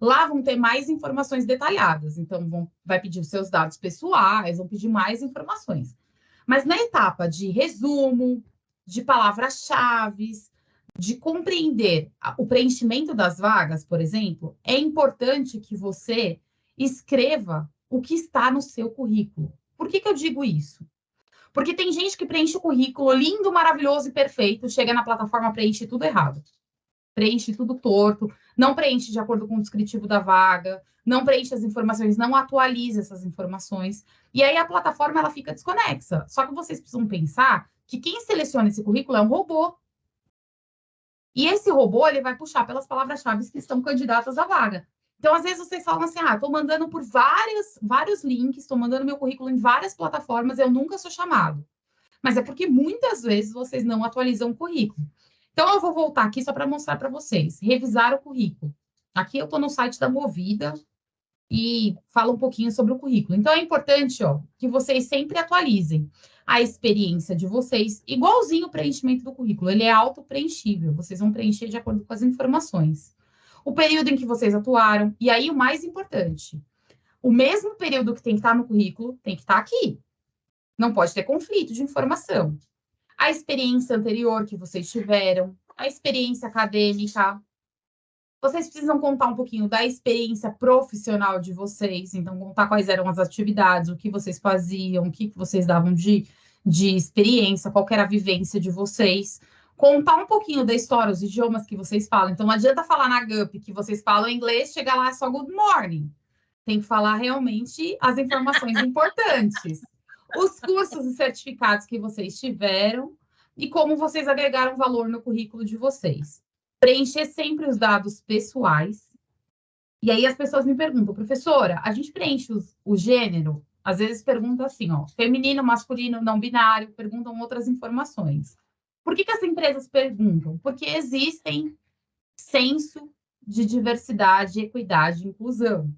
A: Lá vão ter mais informações detalhadas, então vai pedir os seus dados pessoais, vão pedir mais informações. Mas na etapa de resumo, de palavras-chave, de compreender o preenchimento das vagas, por exemplo, é importante que você escreva o que está no seu currículo. Por que eu digo isso? Porque tem gente que preenche o currículo lindo, maravilhoso e perfeito, chega na plataforma, preenche tudo errado. Preenche tudo torto, não preenche de acordo com o descritivo da vaga, não preenche as informações, não atualiza essas informações. E aí a plataforma ela fica desconexa. Só que vocês precisam pensar que quem seleciona esse currículo é um robô. E esse robô ele vai puxar pelas palavras-chave que estão candidatas à vaga. Então, às vezes, vocês falam assim, estou mandando por vários links, estou mandando meu currículo em várias plataformas, eu nunca sou chamado. Mas é porque muitas vezes vocês não atualizam o currículo. Então, eu vou voltar aqui só para mostrar para vocês. Revisar o currículo. Aqui eu estou no site da Movida e falo um pouquinho sobre o currículo. Então, é importante que vocês sempre atualizem a experiência de vocês, igualzinho o preenchimento do currículo. Ele é auto-preenchível. Vocês vão preencher de acordo com as informações. o período em que vocês atuaram, e aí o mais importante, o mesmo período que tem que estar no currículo tem que estar aqui. Não pode ter conflito de informação. A experiência anterior que vocês tiveram, a experiência acadêmica. Vocês precisam contar um pouquinho da experiência profissional de vocês, então contar quais eram as atividades, o que vocês faziam, o que vocês davam de experiência, qual era a vivência de vocês. Contar um pouquinho da história, os idiomas que vocês falam. Então, não adianta falar na GUP que vocês falam inglês, chegar lá é só good morning. Tem que falar realmente as informações importantes. Os cursos e certificados que vocês tiveram e como vocês agregaram valor no currículo de vocês. Preencher sempre os dados pessoais. E aí as pessoas me perguntam, professora, a gente preenche o gênero? Às vezes pergunta assim, ó, feminino, masculino, não binário, perguntam outras informações. Por que as empresas perguntam? Porque existem senso de diversidade, equidade e inclusão.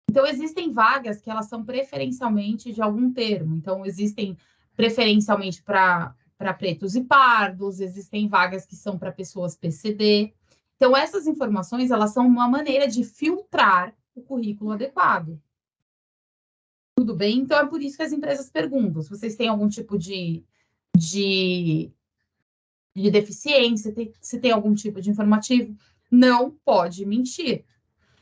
A: Então, existem vagas que elas são preferencialmente de algum termo. Então, existem preferencialmente para pretos e pardos, existem vagas que são para pessoas PCD. Então, essas informações, elas são uma maneira de filtrar o currículo adequado. Tudo bem? Então, é por isso que as empresas perguntam se vocês têm algum tipo de deficiência, se tem algum tipo de informativo. Não pode mentir.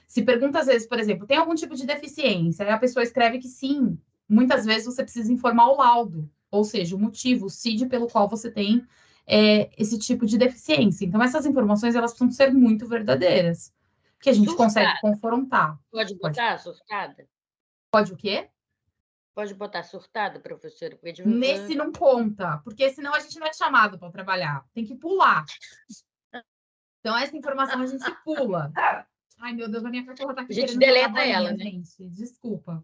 A: Se pergunta às vezes, por exemplo, tem algum tipo de deficiência? Aí a pessoa escreve que sim. Muitas vezes você precisa informar o laudo, ou seja, o motivo, o CID pelo qual você tem esse tipo de deficiência. Então, essas informações, elas precisam ser muito verdadeiras, que a gente consegue confrontar.
D: Pode botar surtada?
A: Pode o quê?
D: Pode botar surtada, professora? Porque
A: Nesse não conta, porque senão a gente não é chamado para trabalhar. Tem que pular. Então, essa informação a gente pula. Ai, meu Deus, a minha cachorra tá aqui.
D: A gente
A: querendo
D: deleta
A: bolinha,
D: ela, né?
A: Gente, desculpa.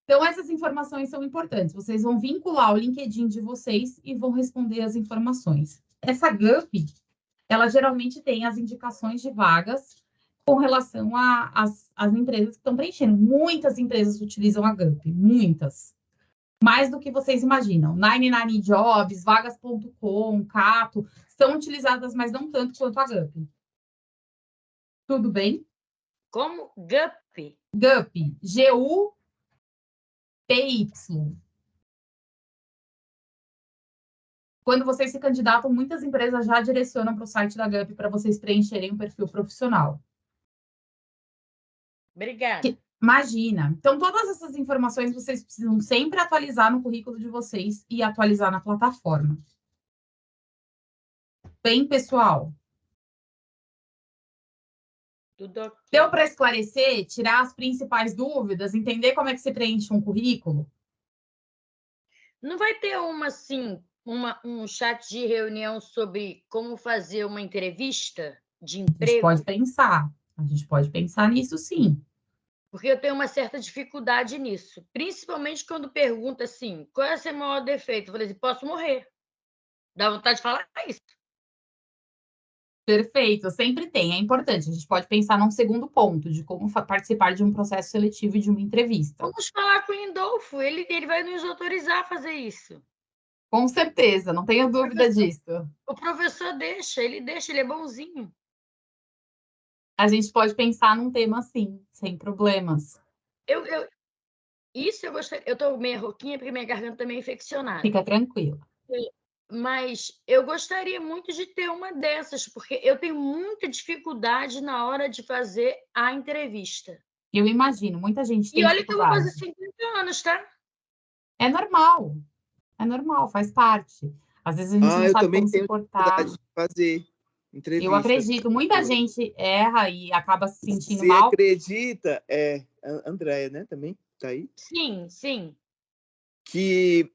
A: Então, essas informações são importantes. Vocês vão vincular o LinkedIn de vocês e vão responder as informações. Essa GUP, ela geralmente tem as indicações de vagas com relação às empresas que estão preenchendo. Muitas empresas utilizam a GUP, muitas. Mais do que vocês imaginam. 99 Jobs, Vagas.com, Cato, são utilizadas, mas não tanto quanto a GUP. Tudo bem?
D: Como? GUP?
A: GUP. G-U-P-Y. Quando vocês se candidatam, muitas empresas já direcionam para o site da GUP para vocês preencherem um perfil profissional.
D: Obrigada.
A: Imagina. Então, todas essas informações vocês precisam sempre atualizar no currículo de vocês e atualizar na plataforma. Bem, pessoal?
D: Tudo ok.
A: Deu para esclarecer, tirar as principais dúvidas, entender como é que se preenche um currículo?
D: Não vai ter um chat de reunião sobre como fazer uma entrevista de emprego?
A: A gente pode pensar nisso, sim.
D: Porque eu tenho uma certa dificuldade nisso, principalmente quando pergunta assim, qual é o seu maior defeito? Eu falei assim, posso morrer. Dá vontade de falar isso.
A: Perfeito, sempre tem, é importante. A gente pode pensar num segundo ponto, de como participar de um processo seletivo e de uma entrevista.
D: Vamos falar com o Lindolfo, ele vai nos autorizar a fazer isso.
A: Com certeza, não tenho dúvida disso.
D: O professor deixa, ele é bonzinho.
A: A gente pode pensar num tema assim, sem problemas.
D: Isso eu gostaria. Eu estou meio rouquinha porque minha garganta também é infeccionada.
A: Fica tranquila.
D: Mas eu gostaria muito de ter uma dessas, porque eu tenho muita dificuldade na hora de fazer a entrevista.
A: Eu imagino, muita gente tem
D: E olha que eu vou fazer
A: dificuldade.
D: 50 anos, tá?
A: É normal, faz parte. Às vezes a gente não sabe como se portar.
I: De fazer entrevista.
A: Eu acredito, muita gente erra e acaba se sentindo
I: Você
A: mal.
I: acredita? A Andréia, né, também tá aí?
D: Sim.
I: Que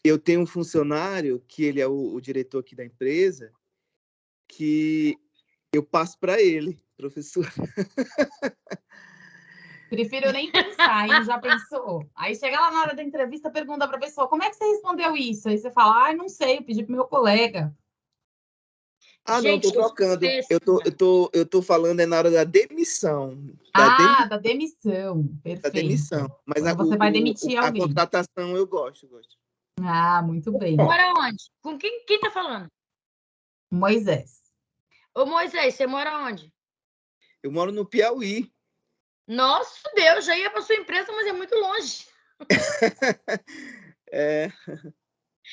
I: eu tenho um funcionário, que ele é o diretor aqui da empresa, que eu passo para ele, professor.
A: Prefiro nem pensar, hein? Já pensou? Aí chega lá na hora da entrevista, pergunta para a pessoa, como é que você respondeu isso? Aí você fala, não sei, eu pedi para o meu colega.
I: Gente, não, tô trocando. Eu tô falando na hora da demissão.
A: Da demissão. Perfeito.
I: Da demissão. Mas
A: você vai demitir alguém.
I: A contratação eu gosto.
A: Muito bem.
D: Mora onde? Com quem tá falando?
A: Moisés.
D: Ô, Moisés, você mora onde?
I: Eu moro no Piauí.
D: Nossa, Deus, já ia para sua empresa, mas é muito longe.
I: É,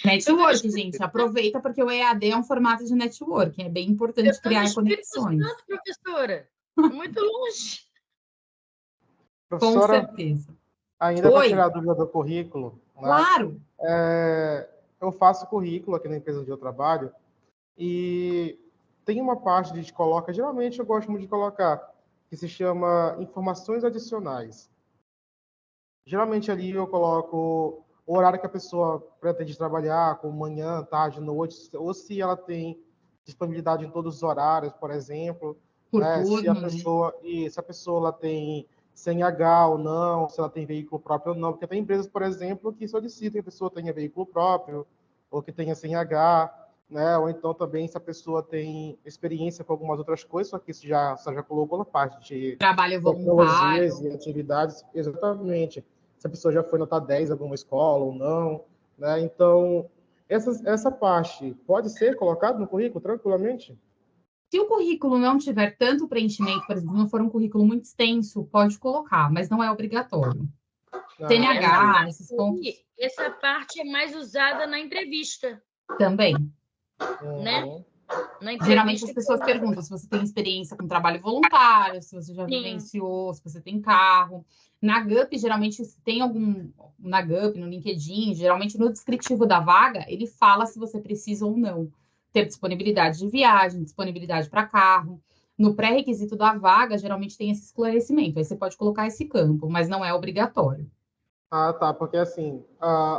A: Network, gente, aproveita porque o EAD é um formato de network, é bem
D: Eu
A: importante
D: estou no
A: criar
D: Espírito
A: conexões.
D: Santo, professora. É muito longe.
A: Com
F: Professora,
A: certeza.
F: ainda para
A: Oi,
F: tirar a dúvida do currículo, né?
A: claro.
F: Eu faço currículo aqui na empresa onde eu trabalho e tem uma parte de coloca, geralmente eu gosto muito de colocar, que se chama informações adicionais. Geralmente ali eu coloco o horário que a pessoa pretende trabalhar, como manhã, tarde, noite, ou se ela tem disponibilidade em todos os horários, por exemplo,
A: Por
F: né? Se a
A: turno, né?
F: pessoa ela tem CNH ou não, se ela tem veículo próprio ou não, porque tem empresas, por exemplo, que solicitam que a pessoa tenha veículo próprio ou que tenha CNH, né? Ou então também se a pessoa tem experiência com algumas outras coisas, só que isso você já colocou na parte de
A: Trabalho
F: tecnologias
A: voluntário.
F: e atividades, exatamente. Se a pessoa já foi nota 10 em alguma escola ou não, né? Então, essa parte pode ser colocada no currículo tranquilamente?
A: Se o currículo não tiver tanto preenchimento, por exemplo, não for um currículo muito extenso, pode colocar, mas não é obrigatório. CNH, esses pontos
D: Essa parte é mais usada na entrevista,
A: também.
D: né? Na
A: Geralmente
D: entrevista.
A: as pessoas perguntam se você tem experiência com trabalho voluntário, se você já
D: Sim.
A: vivenciou, se você tem carro. Na GUP, geralmente, se tem algum... Na GUP, no LinkedIn, geralmente no descritivo da vaga, ele fala se você precisa ou não ter disponibilidade de viagem, disponibilidade para carro. No pré-requisito da vaga, geralmente tem esse esclarecimento. Aí você pode colocar esse campo, mas não é obrigatório.
F: Ah, tá, porque assim,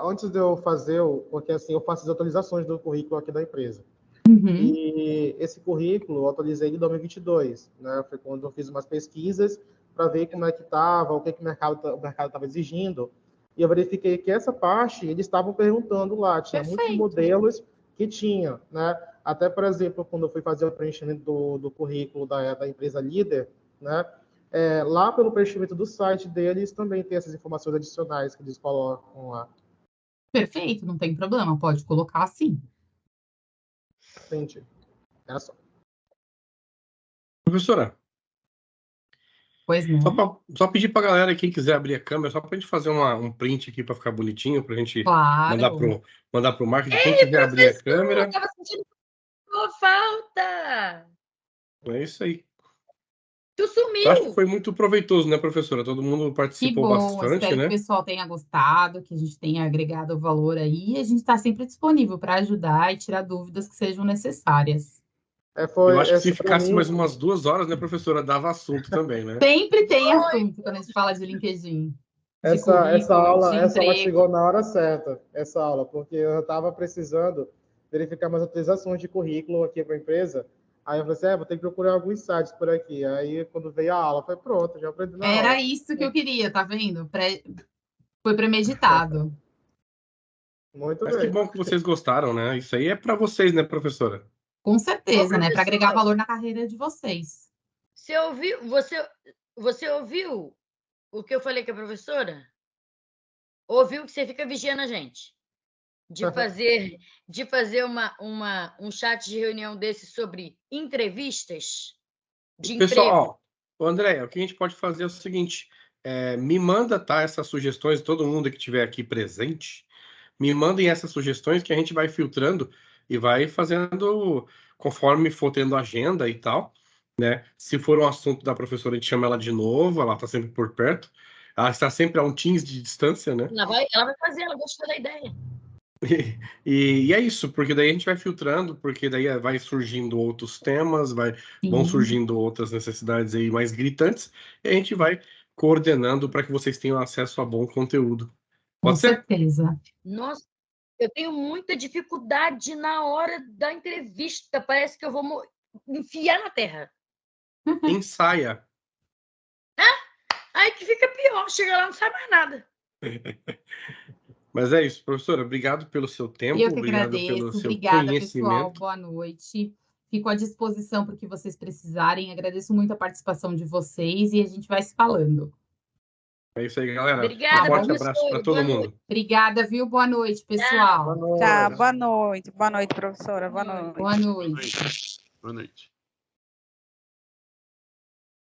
F: antes de eu fazer, porque assim, eu faço as atualizações do currículo aqui da empresa.
A: Uhum.
F: E esse currículo eu atualizei em 2022, né? Foi quando eu fiz umas pesquisas para ver como é que estava, o que o mercado estava exigindo. E eu verifiquei que essa parte, eles estavam perguntando lá, tinha muitos modelos que tinha, né? Até, por exemplo, quando eu fui fazer o preenchimento do currículo da empresa líder, né? Lá pelo preenchimento do site deles também tem essas informações adicionais que eles colocam lá.
A: Perfeito, não tem problema, pode colocar assim.
F: Entendi. Era só.
B: Professora,
A: Pois não.
B: só pedir para a galera, quem quiser abrir a câmera, só para a gente fazer um print aqui para ficar bonitinho, para a gente
A: Claro.
B: mandar pro marketing. Quem quiser abrir a câmera.
D: Eu estava sentindo sua falta.
B: É isso aí.
D: Tu sumiu.
B: Eu acho que foi muito proveitoso, né, professora? Todo mundo
A: Que
B: participou
A: bom,
B: bastante,
A: espero que
B: né?
A: o pessoal tenha gostado, que a gente tenha agregado valor aí. A gente está sempre disponível para ajudar e tirar dúvidas que sejam necessárias.
B: Eu acho que se
F: essa pra
B: ficasse
F: mim,
B: mais umas 2 horas, né, professora? Dava assunto também, né?
A: Sempre tem assunto quando a gente fala de LinkedIn, de
F: essa
A: currículo,
F: aula,
A: de
F: essa aula
A: emprego.
F: chegou na hora certa, essa aula, porque eu estava precisando verificar umas atualizações de currículo aqui para a empresa. Aí eu falei assim, vou ter que procurar alguns sites por aqui. Aí, quando veio a aula, foi pronto, já aprendi na aula.
A: Era isso que eu queria, tá vendo? Foi premeditado.
F: Muito
B: Mas que
F: bem.
B: bom que vocês gostaram, né? Isso aí é para vocês, né, professora?
A: Com certeza,
D: Ô,
A: né? Para agregar
D: professora,
A: valor na carreira de vocês.
D: Você ouviu o que eu falei com a professora? Ouviu que você fica vigiando a gente? De fazer um chat de reunião desse sobre entrevistas de emprego.
B: Pessoal, ó, André, o que a gente pode fazer é o seguinte: me manda, tá, essas sugestões, todo mundo que estiver aqui presente, me mandem essas sugestões que a gente vai filtrando e vai fazendo conforme for tendo agenda e tal, né? Se for um assunto da professora, a gente chama ela de novo, ela está sempre por perto. Ela está sempre a um Teams de distância, né?
D: Ela vai fazer, ela gostou da ideia.
B: E é isso, porque daí a gente vai filtrando, porque daí vai surgindo outros temas, vão surgindo outras necessidades aí mais gritantes, e a gente vai coordenando para que vocês tenham acesso a bom conteúdo. Pode ser?
A: Com certeza.
D: Nossa, eu tenho muita dificuldade na hora da entrevista. Parece que eu vou enfiar na terra.
B: Ensaia.
D: Aí que fica pior, chega lá não sabe mais nada.
B: Mas é isso, professora. Obrigado pelo seu tempo,
A: Eu que
B: obrigado
A: agradeço.
B: pelo seu
A: Obrigada, pessoal.
B: conhecimento.
A: Boa noite. Fico à disposição para o que vocês precisarem. Agradeço muito a participação de vocês e a gente vai se falando.
B: É isso aí, galera.
D: Obrigada,
B: Um forte abraço para todo mundo.
A: Obrigada, viu? Boa noite, pessoal.
F: Boa noite.
G: Tá, boa noite. Boa noite, professora. Boa noite.
A: Boa noite.
K: Boa noite.